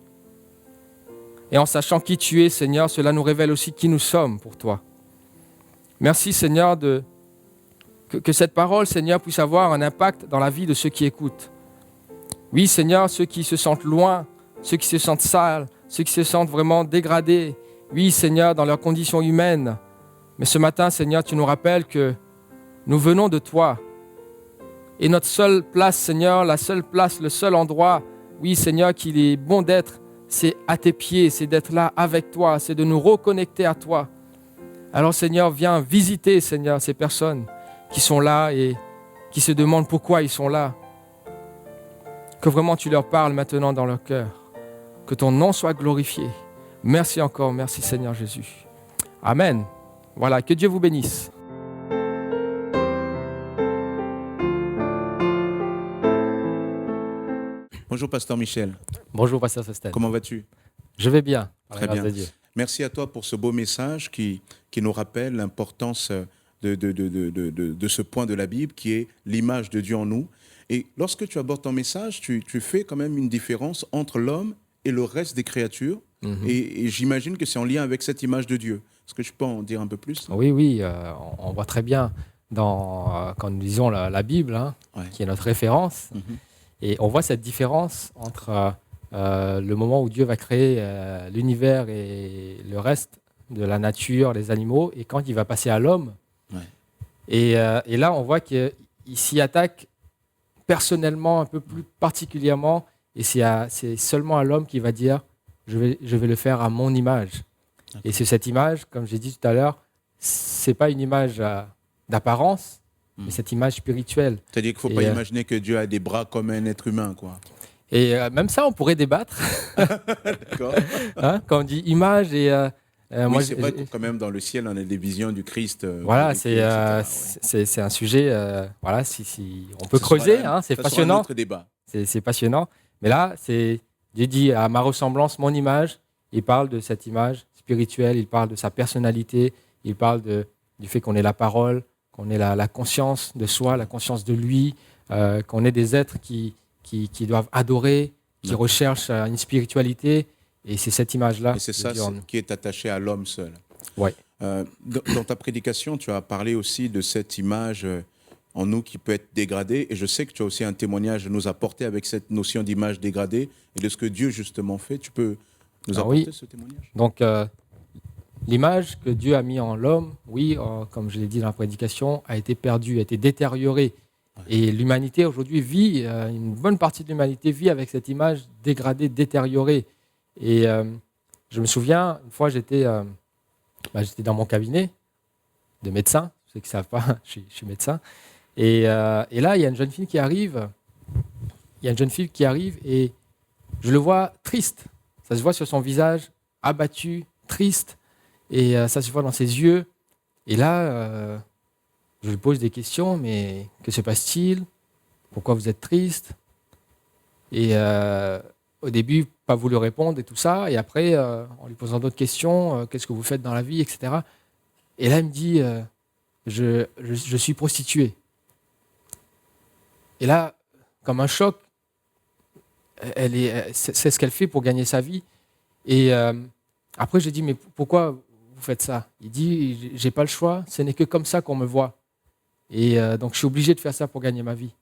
Speaker 10: Et en sachant qui tu es, Seigneur, cela nous révèle aussi qui nous sommes pour toi. Merci Seigneur que cette parole, Seigneur, puisse avoir un impact dans la vie de ceux qui écoutent. Oui Seigneur, ceux qui se sentent loin, ceux qui se sentent sales, ceux qui se sentent vraiment dégradés. Oui Seigneur, dans leurs conditions humaines. Mais ce matin, Seigneur, tu nous rappelles que nous venons de toi. Et notre seule place, Seigneur, la seule place, le seul endroit, oui Seigneur, qu'il est bon d'être, c'est à tes pieds, c'est d'être là avec toi, c'est de nous reconnecter à toi. Alors Seigneur, viens visiter, Seigneur, ces personnes qui sont là et qui se demandent pourquoi ils sont là. Que vraiment tu leur parles maintenant dans leur cœur. Que ton nom soit glorifié. Merci encore, merci Seigneur Jésus. Amen. Voilà, que Dieu vous bénisse.
Speaker 1: Bonjour Pasteur Michel.
Speaker 10: Bonjour Pasteur Sosten.
Speaker 1: Comment vas-tu?
Speaker 10: Je vais bien, par
Speaker 1: Très
Speaker 10: la grâce
Speaker 1: bien.
Speaker 10: de Dieu.
Speaker 1: Merci à toi pour ce beau message qui nous rappelle l'importance de ce point de la Bible qui est l'image de Dieu en nous. Et lorsque tu abordes ton message, tu fais quand même une différence entre l'homme et le reste des créatures.
Speaker 10: Mhm.
Speaker 1: Et j'imagine que c'est en lien avec cette image de Dieu. Est-ce que je peux en dire un peu plus?
Speaker 10: Oui, on voit très bien quand nous lisons la Bible,
Speaker 1: Ouais.
Speaker 10: qui est notre référence, et on voit cette différence entre le moment où Dieu va créer l'univers et le reste de la nature, les animaux, et quand il va passer à l'homme.
Speaker 1: Ouais.
Speaker 10: Et là, on voit qu'il s'y attaque personnellement, un peu plus particulièrement, et c'est seulement à l'homme qui va dire « je vais le faire à mon image ». Et c'est cette image, comme j'ai dit tout à l'heure, c'est pas une image d'apparence, mais cette image spirituelle.
Speaker 1: C'est-à-dire qu'il ne faut pas imaginer que Dieu a des bras comme un être humain, quoi.
Speaker 10: Et même ça, on pourrait débattre.
Speaker 1: D'accord.
Speaker 10: Quand on dit image et...
Speaker 1: oui, c'est vrai que quand même dans le ciel, on a des visions du Christ.
Speaker 10: Voilà, c'est un sujet, voilà, si on peut creuser, c'est passionnant.
Speaker 1: Un autre débat.
Speaker 10: C'est passionnant. Mais là, Dieu dit à ma ressemblance, mon image. Il parle de cette image spirituelle, il parle de sa personnalité, il parle du fait qu'on est la parole, qu'on est la conscience de soi, la conscience de lui, qu'on est des êtres qui doivent adorer, qui recherchent une spiritualité. Et c'est cette image-là.
Speaker 1: Et c'est ça qui est attaché à l'homme seul.
Speaker 10: Ouais.
Speaker 1: Dans ta prédication, tu as parlé aussi de cette image en nous qui peut être dégradée. Et je sais que tu as aussi un témoignage à nous apporter avec cette notion d'image dégradée et de ce que Dieu justement fait. Tu peux nous apporter ce témoignage?
Speaker 10: Donc, l'image que Dieu a mis en l'homme, comme je l'ai dit dans la prédication, a été perdue, a été détériorée. Ouais. Et l'humanité aujourd'hui vit, une bonne partie de l'humanité vit avec cette image dégradée, détériorée. Et je me souviens, une fois, j'étais dans mon cabinet de médecin. Ceux qui ne savent pas, je suis médecin. Et là, il y a une jeune fille qui arrive il y a une jeune fille qui arrive et je le vois triste. Ça se voit sur son visage, abattu, triste, et ça se voit dans ses yeux. Et là, je lui pose des questions, mais que se passe-t-il? Pourquoi vous êtes triste? Et au début, pas voulu répondre et tout ça. Et après, en lui posant d'autres questions, qu'est-ce que vous faites dans la vie, etc. Et là, elle me dit, je suis prostituée. Et là, comme un choc, c'est ce qu'elle fait pour gagner sa vie. Et après, j'ai dit, mais pourquoi vous faites ça? Il dit, j'ai pas le choix, ce n'est que comme ça qu'on me voit. Et donc, je suis obligé de faire ça pour gagner ma vie.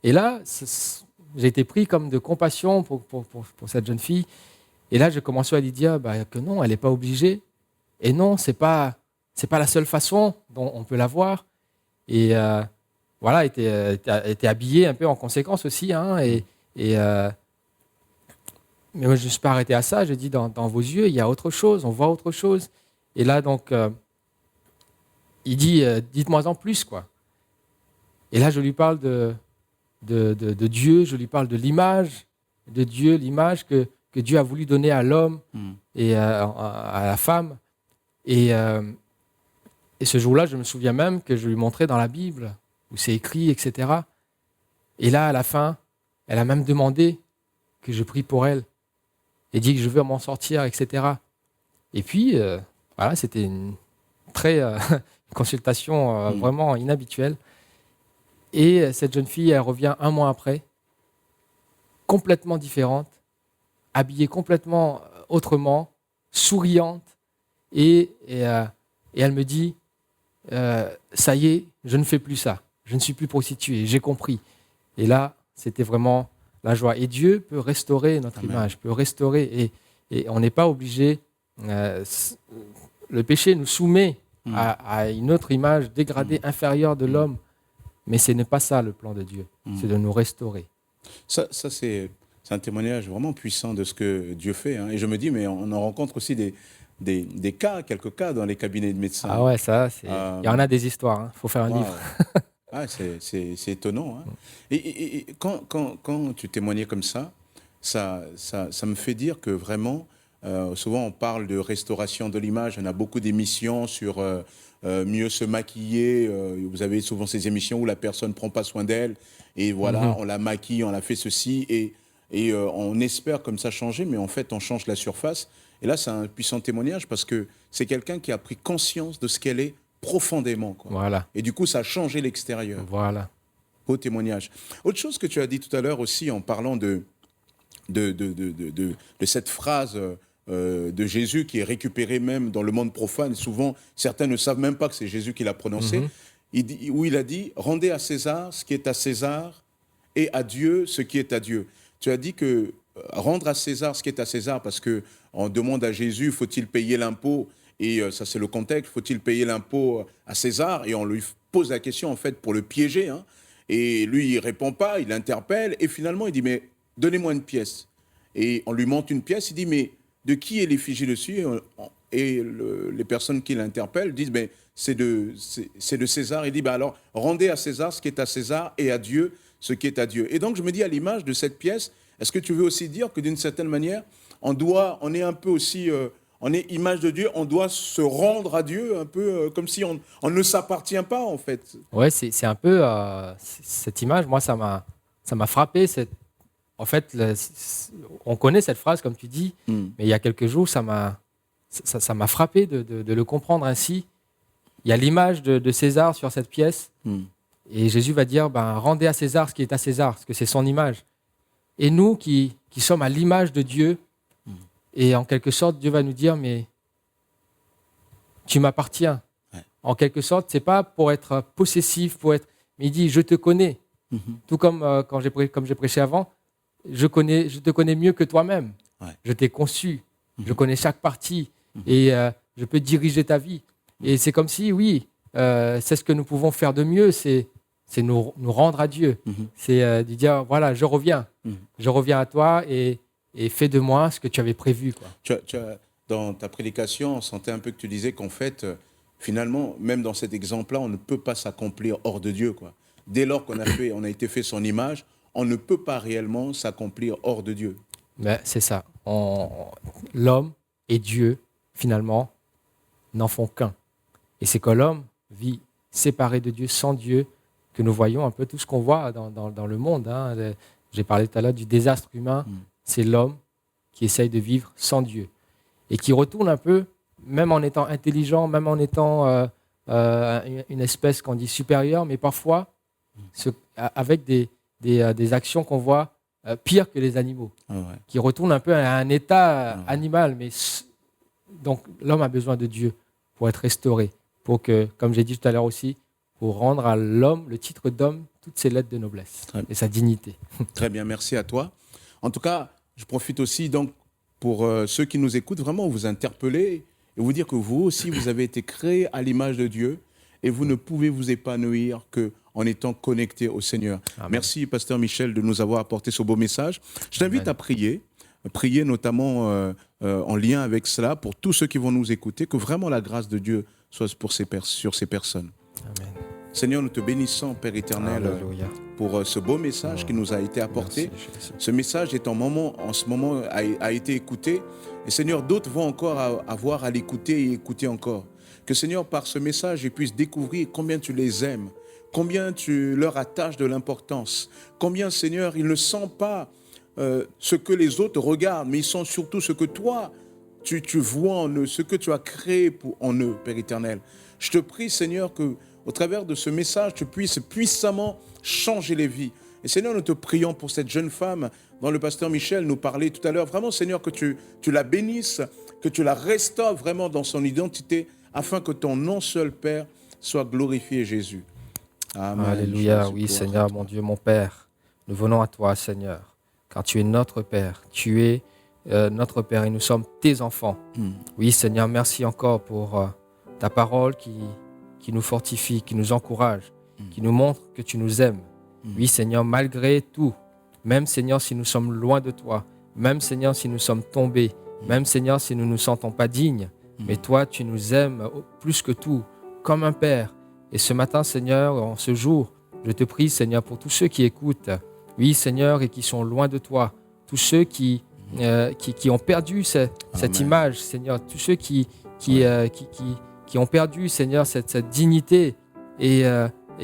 Speaker 10: Et là, j'ai été pris comme de compassion pour cette jeune fille. Et là, j'ai commencé à lui dire que non, elle n'est pas obligée. Et non, c'est pas la seule façon dont on peut la voir. Et voilà, elle était habillée un peu en conséquence aussi. Hein, mais moi, je ne suis pas arrêté à ça. J'ai dit, dans vos yeux, il y a autre chose, on voit autre chose. Et là, donc, il dit, dites-moi en plus, quoi. Et là, je lui parle de Dieu, je lui parle de l'image de Dieu, l'image que Dieu a voulu donner à l'homme et à la femme. Et ce jour-là, je me souviens même que je lui montrais dans la Bible, où c'est écrit, etc. Et là, à la fin, elle a même demandé que je prie pour elle et dit que je veux m'en sortir, etc. Et puis, voilà, c'était une consultation vraiment inhabituelle. Et cette jeune fille, elle revient un mois après, complètement différente, habillée complètement autrement, souriante. Et elle me dit, ça y est, je ne fais plus ça. Je ne suis plus prostituée, j'ai compris. Et là, c'était vraiment la joie. Et Dieu peut restaurer notre image, peut restaurer. Et on n'est pas obligé. Le péché nous soumet à une autre image dégradée, inférieure de l'homme. Mais ce n'est pas ça le plan de Dieu. C'est de nous restaurer.
Speaker 1: Ça c'est un témoignage vraiment puissant de ce que Dieu fait. Hein. Et je me dis, mais on en rencontre aussi des cas, quelques cas dans les cabinets de médecins.
Speaker 10: Ah ouais, ça, il y en a des histoires. Il faut faire un livre.
Speaker 1: Ah, c'est étonnant. Hein. Et quand tu témoignais comme ça me fait dire que vraiment, souvent on parle de restauration de l'image. On a beaucoup d'émissions sur mieux se maquiller. Vous avez souvent ces émissions où la personne ne prend pas soin d'elle. Et voilà, on la maquille, on la fait ceci. Et on espère comme ça changer, mais en fait, on change la surface. Et là, c'est un puissant témoignage parce que c'est quelqu'un qui a pris conscience de ce qu'elle est profondément. Quoi.
Speaker 10: Voilà.
Speaker 1: Et du coup, ça a changé l'extérieur.
Speaker 10: Voilà.
Speaker 1: Beau témoignage. Autre chose que tu as dit tout à l'heure aussi en parlant de cette phrase de Jésus qui est récupérée même dans le monde profane. Souvent, certains ne savent même pas que c'est Jésus qui l'a prononcé. Où il a dit « Rendez à César ce qui est à César et à Dieu ce qui est à Dieu ». Tu as dit que rendre à César ce qui est à César parce qu'on demande à Jésus, faut-il payer l'impôt? Et ça, c'est le contexte, faut-il payer l'impôt à César? Et on lui pose la question, en fait, pour le piéger. Hein. Et lui, il ne répond pas, il interpelle. Et finalement, il dit, mais donnez-moi une pièce. Et on lui montre une pièce, il dit, mais de qui est l'effigie dessus? Et les personnes qui l'interpellent disent, mais c'est de César. Il dit, alors, rendez à César ce qui est à César et à Dieu ce qui est à Dieu. Et donc, je me dis, à l'image de cette pièce, est-ce que tu veux aussi dire que d'une certaine manière, on est un peu aussi, on est image de Dieu, on doit se rendre à Dieu un peu comme si on ne s'appartient pas en fait.
Speaker 10: Ouais, c'est un peu cette image. Moi, ça m'a frappé. En fait, on connaît cette phrase comme tu dis, mais il y a quelques jours, ça m'a frappé de le comprendre ainsi. Il y a l'image de César sur cette pièce, et Jésus va dire, rendez à César ce qui est à César, parce que c'est son image. Et nous qui sommes à l'image de Dieu, et en quelque sorte, Dieu va nous dire, mais tu m'appartiens. Ouais. En quelque sorte, c'est pas pour être possessif, mais il dit, je te connais. Tout comme comme j'ai prêché avant, je te connais mieux que toi-même. Ouais. Je t'ai conçu, je connais chaque partie, et je peux diriger ta vie. Et c'est comme si, oui, c'est ce que nous pouvons faire de mieux, c'est nous rendre à Dieu. C'est de dire, voilà, je reviens à toi et fais de moi ce que tu avais prévu. Quoi.
Speaker 1: Dans ta prédication, on sentait un peu que tu disais qu'en fait, finalement, même dans cet exemple-là, on ne peut pas s'accomplir hors de Dieu. Quoi. Dès lors qu'on a été fait son image, on ne peut pas réellement s'accomplir hors de Dieu.
Speaker 10: Mais c'est ça. L'homme et Dieu, finalement, n'en font qu'un. Et c'est que l'homme vit séparé de Dieu, sans Dieu, que nous voyons un peu tout ce qu'on voit dans le monde. Hein. J'ai parlé tout à l'heure du désastre humain. C'est l'homme qui essaye de vivre sans Dieu. Et qui retourne un peu, même en étant intelligent, même en étant une espèce qu'on dit supérieure, mais parfois avec des actions qu'on voit pires que les animaux, qui retournent un peu à un état animal. Mais donc l'homme a besoin de Dieu pour être restauré, pour que, comme j'ai dit tout à l'heure aussi, pour rendre à l'homme le titre d'homme, toutes ses lettres de noblesse et sa dignité.
Speaker 1: Très bien, merci à toi. En tout cas, je profite aussi donc pour ceux qui nous écoutent, vraiment vous interpeller et vous dire que vous aussi, vous avez été créés à l'image de Dieu et vous ne pouvez vous épanouir qu'en étant connecté au Seigneur. Amen. Merci, Pasteur Michel, de nous avoir apporté ce beau message. Je t'invite à prier notamment en lien avec cela, pour tous ceux qui vont nous écouter, que vraiment la grâce de Dieu soit sur ces personnes. Amen. Seigneur, nous te bénissons, Père éternel, pour ce beau message qui nous a été apporté. Merci. Ce message en ce moment a été écouté. Et Seigneur, d'autres vont encore avoir à l'écouter et écouter encore. Que Seigneur, par ce message, ils puissent découvrir combien tu les aimes, combien tu leur attaches de l'importance, combien, Seigneur, ils ne sentent pas ce que les autres regardent, mais ils sont surtout ce que toi, tu vois en eux, ce que tu as créé en eux, Père éternel. Je te prie, Seigneur, que au travers de ce message, tu puisses puissamment changer les vies. Et Seigneur, nous te prions pour cette jeune femme dont le pasteur Michel nous parlait tout à l'heure. Vraiment, Seigneur, que tu la bénisses, que tu la restaures vraiment dans son identité, afin que ton nom seul, Père, soit glorifié, Jésus. Amen.
Speaker 10: Alléluia, oui, Seigneur, mon Dieu, mon Père. Nous venons à toi, Seigneur, car tu es notre Père. Tu es notre Père et nous sommes tes enfants. Oui, Seigneur, merci encore pour ta parole qui nous fortifie, qui nous encourage, qui nous montre que tu nous aimes. Oui, Seigneur, malgré tout, même, Seigneur, si nous sommes loin de toi, même, Seigneur, si nous sommes tombés, même, Seigneur, si nous ne nous sentons pas dignes, mais toi, tu nous aimes plus que tout, comme un Père. Et ce matin, Seigneur, en ce jour, je te prie, Seigneur, pour tous ceux qui écoutent, oui, Seigneur, et qui sont loin de toi, tous ceux qui ont perdu cette image, Seigneur, tous ceux qui ont perdu, Seigneur, cette dignité et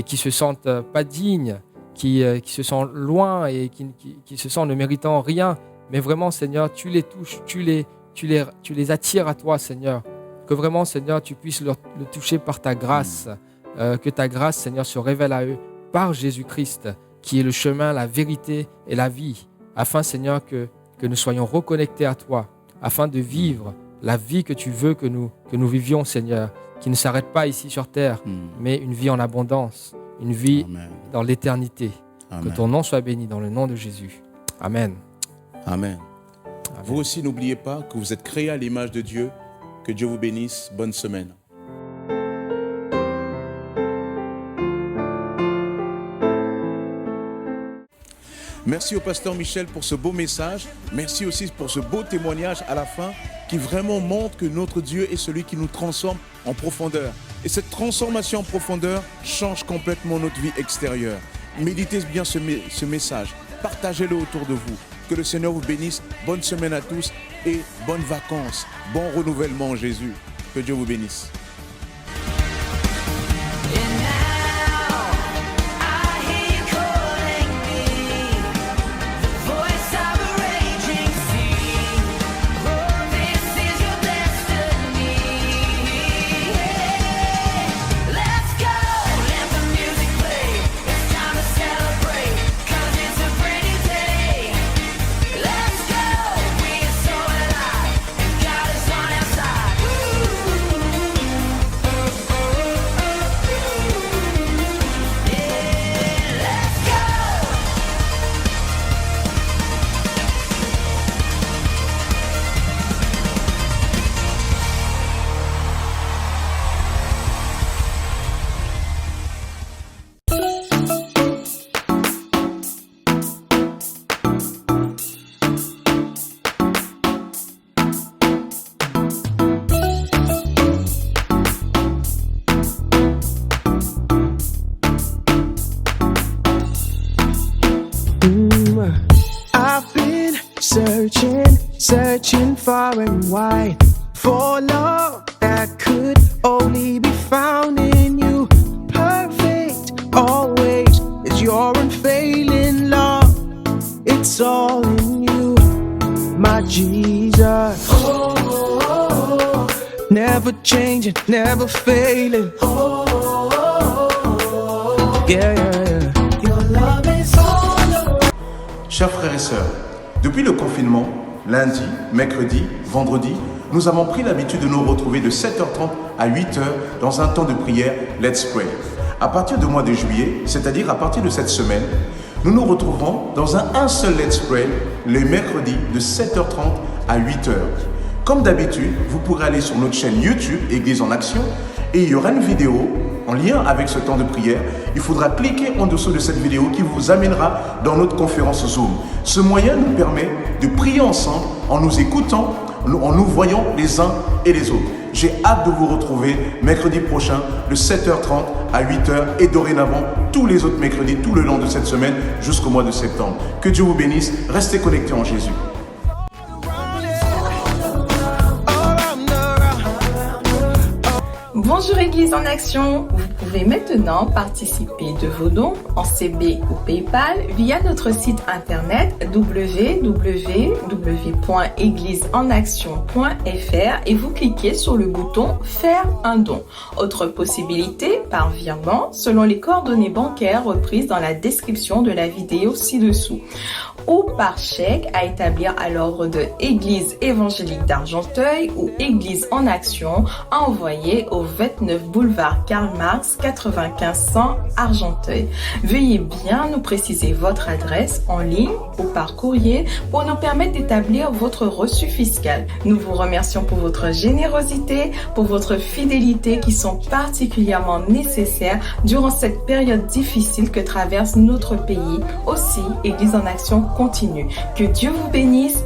Speaker 10: qui se sentent pas dignes, qui se sentent loin et qui se sentent ne méritant rien. Mais vraiment, Seigneur, tu les touches, tu les attires à toi, Seigneur. Que vraiment, Seigneur, tu puisses le toucher par ta grâce. Que ta grâce, Seigneur, se révèle à eux par Jésus-Christ, qui est le chemin, la vérité et la vie. Afin, Seigneur, que nous soyons reconnectés à toi, afin de vivre la vie que tu veux que nous vivions, Seigneur, qui ne s'arrête pas ici sur terre, mais une vie en abondance, une vie dans l'éternité. Que ton nom soit béni dans le nom de Jésus. Amen.
Speaker 1: Amen. Vous aussi, n'oubliez pas que vous êtes créés à l'image de Dieu. Que Dieu vous bénisse. Bonne semaine. Merci au pasteur Michel pour ce beau message. Merci aussi pour ce beau témoignage à la fin qui vraiment montre que notre Dieu est celui qui nous transforme en profondeur. Et cette transformation en profondeur change complètement notre vie extérieure. Méditez bien ce message. Partagez-le autour de vous. Que le Seigneur vous bénisse. Bonne semaine à tous et bonnes vacances. Bon renouvellement en Jésus. Que Dieu vous bénisse.
Speaker 9: Searching far and wide for love that could only be found in you. Perfect always is your unfailing love. It's all in you, my Jesus. Never changing, never failing. Yeah, yeah, yeah. Your love is all.
Speaker 1: Chers frères et sœurs, depuis le confinement, lundi, mercredi, vendredi, nous avons pris l'habitude de nous retrouver de 7h30 à 8h dans un temps de prière Let's Pray. À partir du mois de juillet, c'est-à-dire à partir de cette semaine, nous nous retrouverons dans un seul Let's Pray les mercredis de 7h30 à 8h. Comme d'habitude, vous pourrez aller sur notre chaîne YouTube Église en Action et il y aura une vidéo en lien avec ce temps de prière. Il faudra cliquer en dessous de cette vidéo qui vous amènera dans notre conférence Zoom. Ce moyen nous permet de prier ensemble en nous écoutant, en nous voyant les uns et les autres. J'ai hâte de vous retrouver mercredi prochain de 7h30 à 8h et dorénavant tous les autres mercredis tout le long de cette semaine jusqu'au mois de septembre. Que Dieu vous bénisse. Restez connectés en Jésus.
Speaker 11: Bonjour Église en Action, vous pouvez maintenant participer de vos dons en CB ou PayPal via notre site internet www.égliseenaction.fr et vous cliquez sur le bouton Faire un don. Autre possibilité, par virement selon les coordonnées bancaires reprises dans la description de la vidéo ci-dessous, ou par chèque à établir à l'ordre de Église évangélique d'Argenteuil ou Église en Action à envoyer au 29 boulevard Karl Marx 95 100 Argenteuil. Veuillez bien nous préciser votre adresse en ligne ou par courrier pour nous permettre d'établir votre reçu fiscal. Nous vous remercions pour votre générosité, pour votre fidélité qui sont particulièrement nécessaires durant cette période difficile que traverse notre pays. Aussi, Église en Action continue. Que Dieu vous bénisse.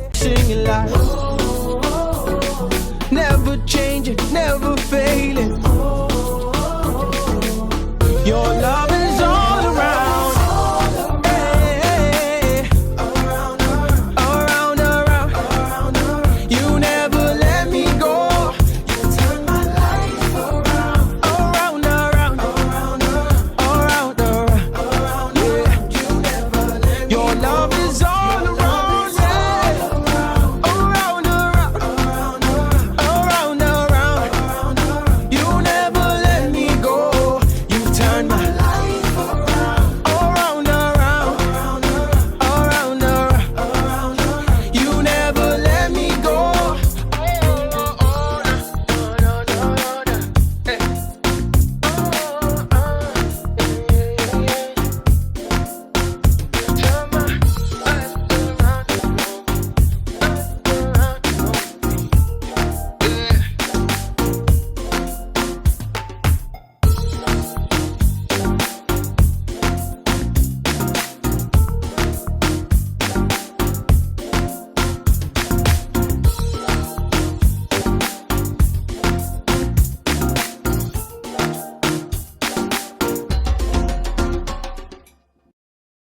Speaker 9: Never changing, never failing.